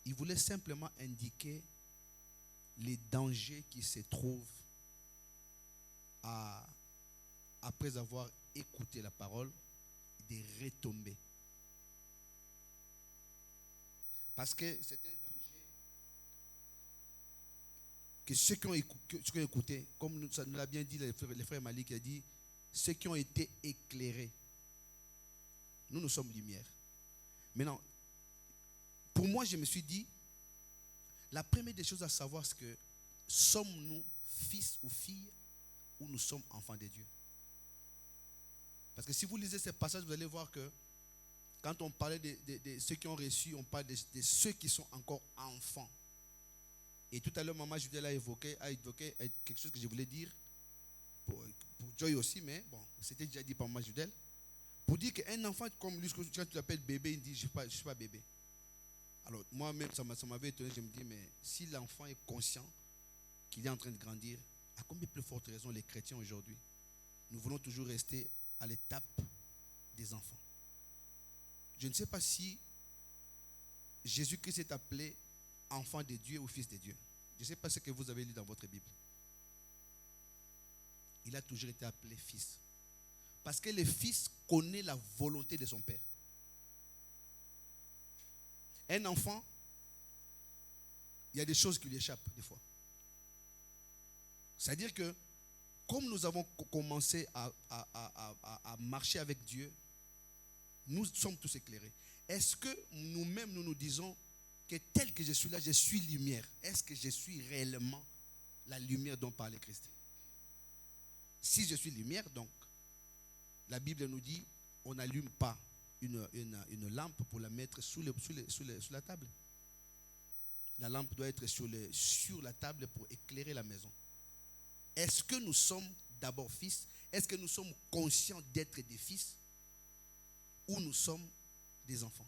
il voulait simplement indiquer les dangers qui se trouvent après avoir écouté la parole, de retomber. Parce que c'est un danger que ceux qui ont écouté, comme nous l'a bien dit le frère Malik a dit, ceux qui ont été éclairés, nous sommes lumière. Maintenant, pour moi, je me suis dit, la première des choses à savoir, c'est que sommes-nous fils ou filles ou nous sommes enfants de Dieu? Parce que si vous lisez ces passages, vous allez voir que quand on parlait de ceux qui ont reçu, on parle de ceux qui sont encore enfants. Et tout à l'heure, Maman Judel a évoqué quelque chose que je voulais dire pour Joy aussi, mais bon, c'était déjà dit par Maman Judel. Pour dire qu'un enfant, comme lui, quand tu l'appelles bébé, il dit je ne suis pas bébé. Alors, moi-même, ça m'avait étonné. Je me dis, mais si l'enfant est conscient qu'il est en train de grandir, à combien plus forte raison les chrétiens aujourd'hui, nous voulons toujours rester à l'étape des enfants. Je ne sais pas si Jésus-Christ est appelé enfant de Dieu ou fils de Dieu. Je ne sais pas ce que vous avez lu dans votre Bible. Il a toujours été appelé fils. Parce que le fils connaît la volonté de son père. Un enfant, il y a des choses qui lui échappent des fois. C'est-à-dire que comme nous avons commencé à marcher avec Dieu, nous sommes tous éclairés. Est-ce que nous-mêmes, nous disons que tel que je suis là, je suis lumière? Est-ce que je suis réellement la lumière dont parlait Christ? Si je suis lumière, donc, la Bible nous dit, on n'allume pas une lampe pour la mettre sous la table. La lampe doit être sur la table pour éclairer la maison. Est-ce que nous sommes d'abord fils? Est-ce que nous sommes conscients d'être des fils? Ou nous sommes des enfants?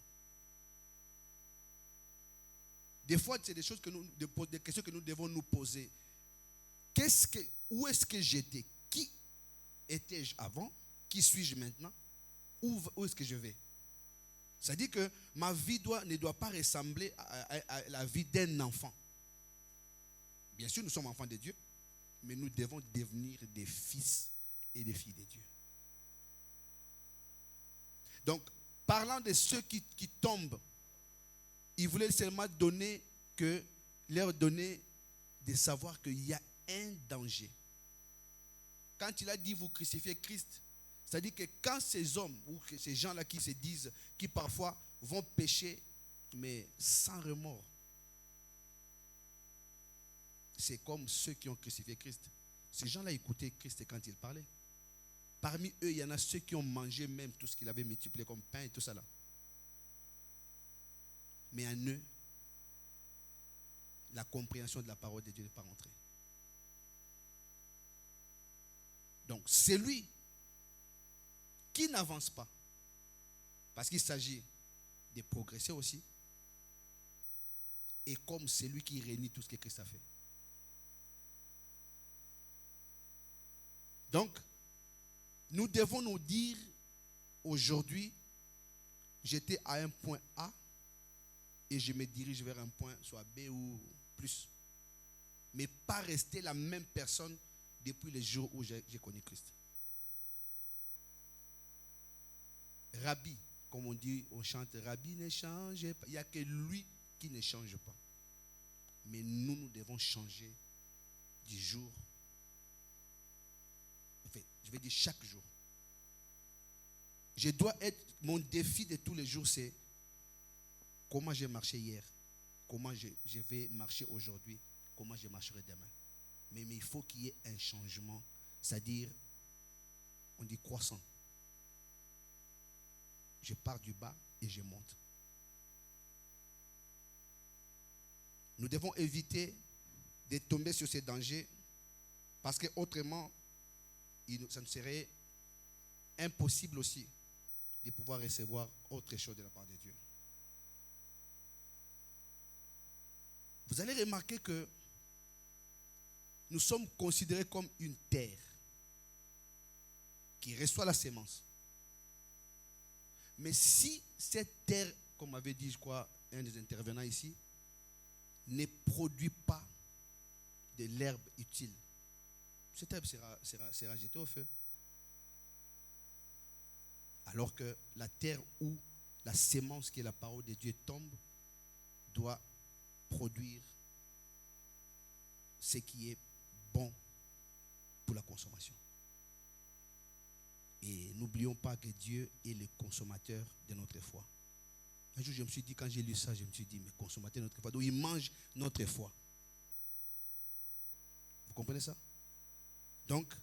Des fois, c'est des questions que nous devons nous poser. Où est-ce que j'étais? Qui étais-je avant? Qui suis-je maintenant? Où est-ce que je vais? C'est-à-dire que ma vie ne doit pas ressembler à la vie d'un enfant. Bien sûr, nous sommes enfants de Dieu, mais nous devons devenir des fils et des filles de Dieu. Donc, parlant de ceux qui tombent, il voulait seulement leur donner de savoir qu'il y a un danger. Quand il a dit vous crucifiez Christ, c'est-à-dire que quand ces hommes ou ces gens-là qui se disent, qui parfois vont pécher, mais sans remords, c'est comme ceux qui ont crucifié Christ. Ces gens-là écoutaient Christ quand il parlait. Parmi eux, il y en a ceux qui ont mangé même tout ce qu'il avait multiplié comme pain et tout ça là. Mais en eux, la compréhension de la parole de Dieu n'est pas rentrée. Donc, c'est lui qui n'avance pas, parce qu'il s'agit de progresser aussi, et comme c'est lui qui réunit tout ce que Christ a fait. Donc, nous devons nous dire aujourd'hui, j'étais à un point A et je me dirige vers un point soit B ou plus. Mais pas rester la même personne depuis le jour où j'ai connu Christ. Rabbi, comme on dit, on chante, Rabbi ne change pas. Il n'y a que lui qui ne change pas. Mais nous devons changer du jour. Enfin, je vais dire chaque jour. Mon défi de tous les jours, c'est comment j'ai marché hier, comment je vais marcher aujourd'hui, comment je marcherai demain. Mais il faut qu'il y ait un changement, c'est-à-dire, on dit croissant. Je pars du bas et je monte. Nous devons éviter de tomber sur ces dangers parce qu'autrement, ça nous serait impossible aussi de pouvoir recevoir autre chose de la part de Dieu. Vous allez remarquer que nous sommes considérés comme une terre qui reçoit la sémence. Mais si cette terre comme avait dit, je crois, un des intervenants ici, ne produit pas de l'herbe utile. Cette herbe sera jetée au feu. Alors que la terre où la sémence qui est la parole de Dieu tombe doit produire ce qui est bon pour la consommation. Et n'oublions pas que Dieu est le consommateur de notre foi. Un jour, je me suis dit, quand j'ai lu ça, je me suis dit, mais consommateur de notre foi. Donc, il mange notre foi. Vous comprenez ça? Donc,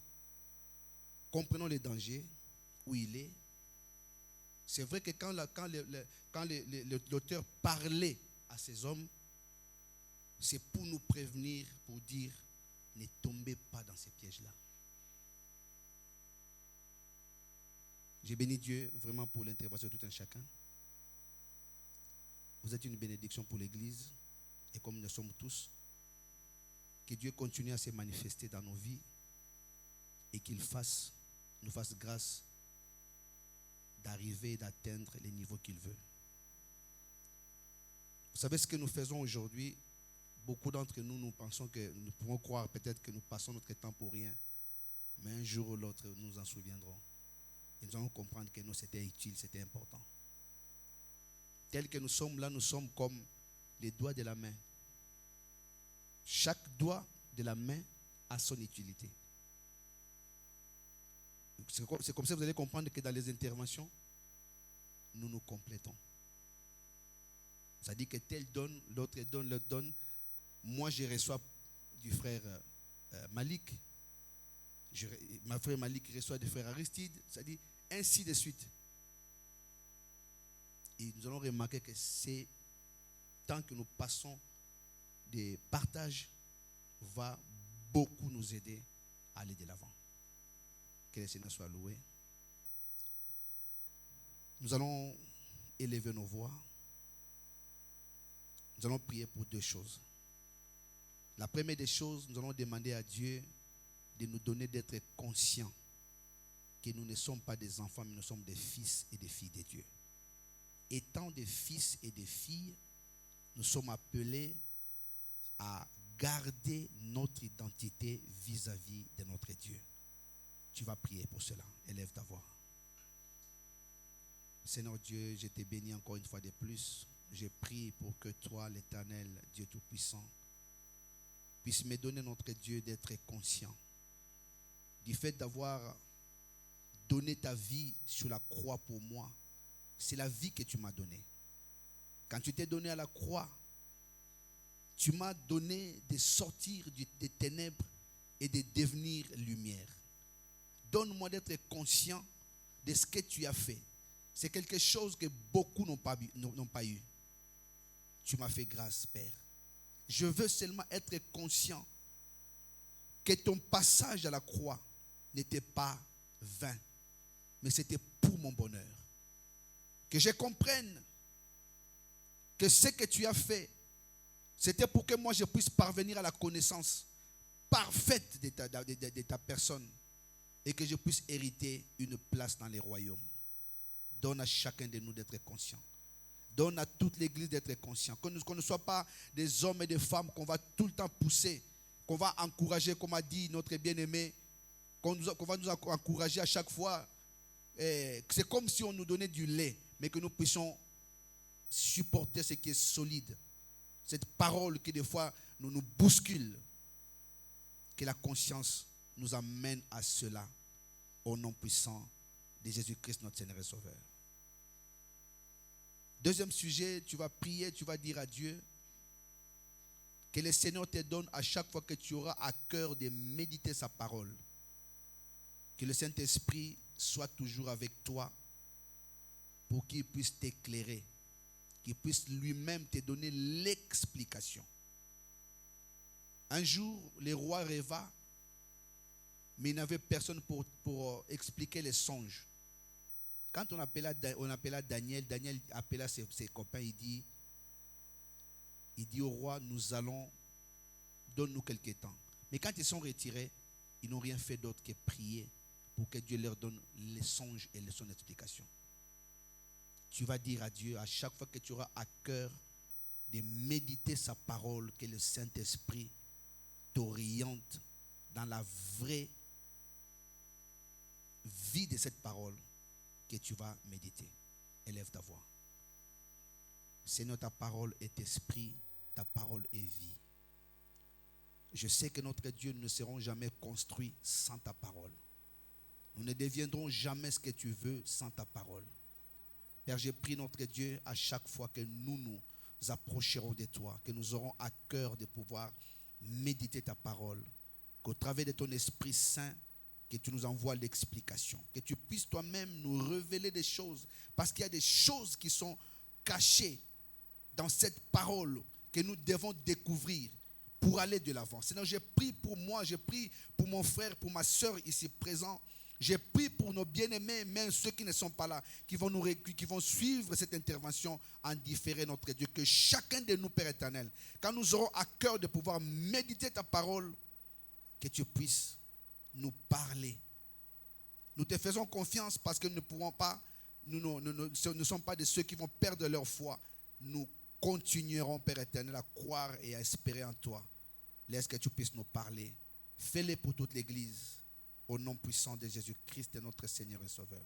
comprenons les dangers où il est. C'est vrai que quand l'auteur parlait à ces hommes, c'est pour nous prévenir, pour dire, ne tombez pas dans ces pièges-là. J'ai béni Dieu vraiment pour l'intervention de tout un chacun. Vous êtes une bénédiction pour l'Église, et comme nous sommes tous, que Dieu continue à se manifester dans nos vies et qu'il nous fasse grâce d'arriver et d'atteindre les niveaux qu'il veut. Vous savez ce que nous faisons aujourd'hui? Beaucoup d'entre nous, nous pensons que nous pouvons croire peut-être que nous passons notre temps pour rien. Mais un jour ou l'autre, nous nous en souviendrons. Et nous allons comprendre que nous, c'était utile, c'était important. Tel que nous sommes là, nous sommes comme les doigts de la main. Chaque doigt de la main a son utilité. C'est comme ça que vous allez comprendre que dans les interventions, nous nous complétons. C'est-à-dire que tel donne, l'autre donne, l'autre donne. Moi, je reçois du frère Malik. Ma frère Malik reçoit du frère Aristide. C'est-à-dire ainsi de suite. Et nous allons remarquer que c'est tant que nous passons des partages, va beaucoup nous aider à aller de l'avant. Que le Seigneur soit loué. Nous allons élever nos voix. Nous allons prier pour deux choses. La première des choses, nous allons demander à Dieu de nous donner d'être conscients que nous ne sommes pas des enfants, mais nous sommes des fils et des filles de Dieu. Étant des fils et des filles, nous sommes appelés à garder notre identité vis-à-vis de notre Dieu. Tu vas prier pour cela. Élève ta voix. Seigneur Dieu, je te bénis encore une fois de plus. Je prie pour que toi, l'Éternel, Dieu Tout-Puissant, puisse me donner, notre Dieu, d'être conscient du fait d'avoir donné ta vie sur la croix pour moi. C'est la vie que tu m'as donnée. Quand tu t'es donné à la croix, tu m'as donné de sortir des ténèbres et de devenir lumière. Donne-moi d'être conscient de ce que tu as fait. C'est quelque chose que beaucoup n'ont pas eu. Tu m'as fait grâce, Père. Je veux seulement être conscient que ton passage à la croix n'était pas vain, mais c'était pour mon bonheur. Que je comprenne que ce que tu as fait, c'était pour que moi je puisse parvenir à la connaissance parfaite de ta personne et que je puisse hériter une place dans les royaumes. Donne à chacun de nous d'être conscient. Donne à toute l'Église d'être conscient. Qu'on ne soit pas des hommes et des femmes qu'on va tout le temps pousser, qu'on va encourager, comme a dit notre bien-aimé, qu'on va nous encourager à chaque fois. C'est comme si on nous donnait du lait, mais que nous puissions supporter ce qui est solide. Cette parole qui des fois nous bouscule. Que la conscience nous amène à cela, au nom puissant de Jésus-Christ, notre Seigneur et Sauveur. Deuxième sujet, tu vas prier, tu vas dire à Dieu que le Seigneur te donne à chaque fois que tu auras à cœur de méditer sa parole. Que le Saint-Esprit soit toujours avec toi pour qu'il puisse t'éclairer, qu'il puisse lui-même te donner l'explication. Un jour, le roi rêva, mais il n'avait personne pour expliquer les songes. Quand on appela Daniel, Daniel appela ses copains, il dit au roi, donne-nous quelque temps. Mais quand ils sont retirés, ils n'ont rien fait d'autre que prier pour que Dieu leur donne les songes et son explication. tu vas dire à Dieu, à chaque fois que tu auras à cœur de méditer sa parole, que le Saint-Esprit t'oriente dans la vraie vie de cette parole que tu vas méditer. Élève ta voix. Seigneur, ta parole est esprit, ta parole est vie. Je sais que notre Dieu, nous ne serons jamais construits sans ta parole. Nous ne deviendrons jamais ce que tu veux sans ta parole. Père, j'ai pris notre Dieu à chaque fois que nous nous approcherons de toi, que nous aurons à cœur de pouvoir méditer ta parole, qu'au travers de ton Esprit Saint, que tu nous envoies l'explication, que tu puisses toi-même nous révéler des choses, parce qu'il y a des choses qui sont cachées dans cette parole que nous devons découvrir pour aller de l'avant. Seigneur, j'ai pris pour moi, j'ai pris pour mon frère, pour ma soeur ici présent. J'ai pris pour nos bien-aimés, même ceux qui ne sont pas là, qui vont suivre cette intervention en différé, notre Dieu. Que chacun de nous, Père éternel, quand nous aurons à cœur de pouvoir méditer ta parole, que tu puisses nous parler. Nous te faisons confiance parce que nous ne pouvons pas, nous ne sommes pas de ceux qui vont perdre leur foi. Nous continuerons, Père éternel, à croire et à espérer en toi. Laisse que tu puisses nous parler. Fais-le pour toute l'Église. Au nom puissant de Jésus-Christ, notre Seigneur et Sauveur.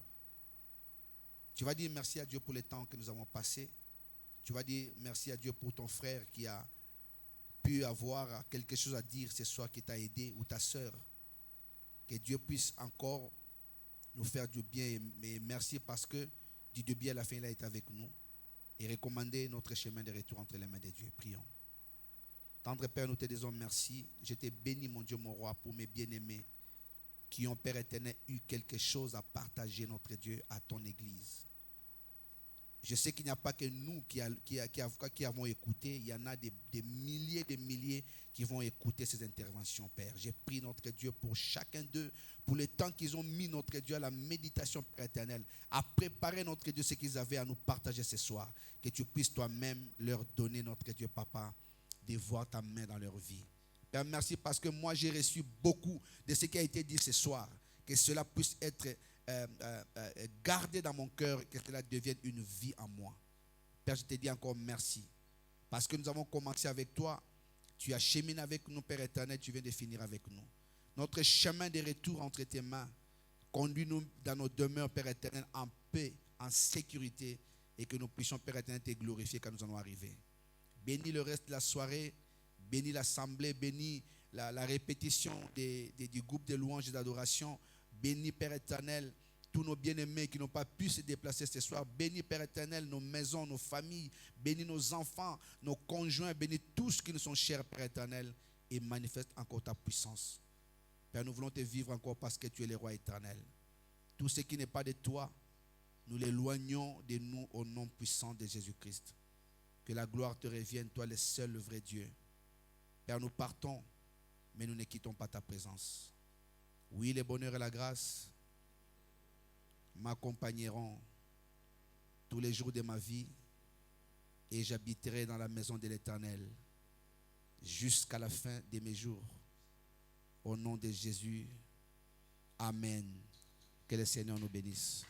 Tu vas dire merci à Dieu pour le temps que nous avons passé. Tu vas dire merci à Dieu pour ton frère qui a pu avoir quelque chose à dire ce soir, qui t'a aidé, ou ta soeur. Que Dieu puisse encore nous faire du bien. Et merci parce que du bien à la fin, il a été avec nous. Et recommander notre chemin de retour entre les mains de Dieu. Prions. Tendre Père, nous te disons merci. Je te bénis, mon Dieu, mon roi, pour mes bien-aimés qui ont, Père éternel, eu quelque chose à partager, notre Dieu, à ton Église. Je sais qu'il n'y a pas que nous qui avons écouté. Il y en a des milliers qui vont écouter ces interventions, Père. J'ai pris, notre Dieu, pour chacun d'eux, pour le temps qu'ils ont mis, notre Dieu, à la méditation, Père éternel, à préparer, notre Dieu, ce qu'ils avaient à nous partager ce soir. Que tu puisses toi-même leur donner, notre Dieu, Papa, de voir ta main dans leur vie. Père, merci parce que moi j'ai reçu beaucoup de ce qui a été dit ce soir. Que cela puisse être gardé dans mon cœur, que cela devienne une vie en moi. Père, je te dis encore merci. Parce que nous avons commencé avec toi. Tu as cheminé avec nous, Père éternel, tu viens de finir avec nous. Notre chemin de retour entre tes mains, conduis-nous dans nos demeures, Père éternel, en paix, en sécurité, et que nous puissions, Père éternel, te glorifier quand nous allons arriver. Bénis le reste de la soirée. Bénis l'assemblée, bénis la répétition du groupe de louanges et d'adoration. Bénis, Père éternel, tous nos bien-aimés qui n'ont pas pu se déplacer ce soir. Bénis, Père éternel, nos maisons, nos familles. Bénis nos enfants, nos conjoints. Bénis tous qui nous sont chers, Père éternel. Et manifeste encore ta puissance. Père, nous voulons te vivre encore parce que tu es le roi éternel. Tout ce qui n'est pas de toi, nous l'éloignons de nous au nom puissant de Jésus-Christ. Que la gloire te revienne, toi le seul, le vrai Dieu. Père, nous partons, mais nous ne quittons pas ta présence. Oui, le bonheur et la grâce m'accompagneront tous les jours de ma vie et j'habiterai dans la maison de l'Éternel jusqu'à la fin de mes jours. Au nom de Jésus, Amen. Que le Seigneur nous bénisse.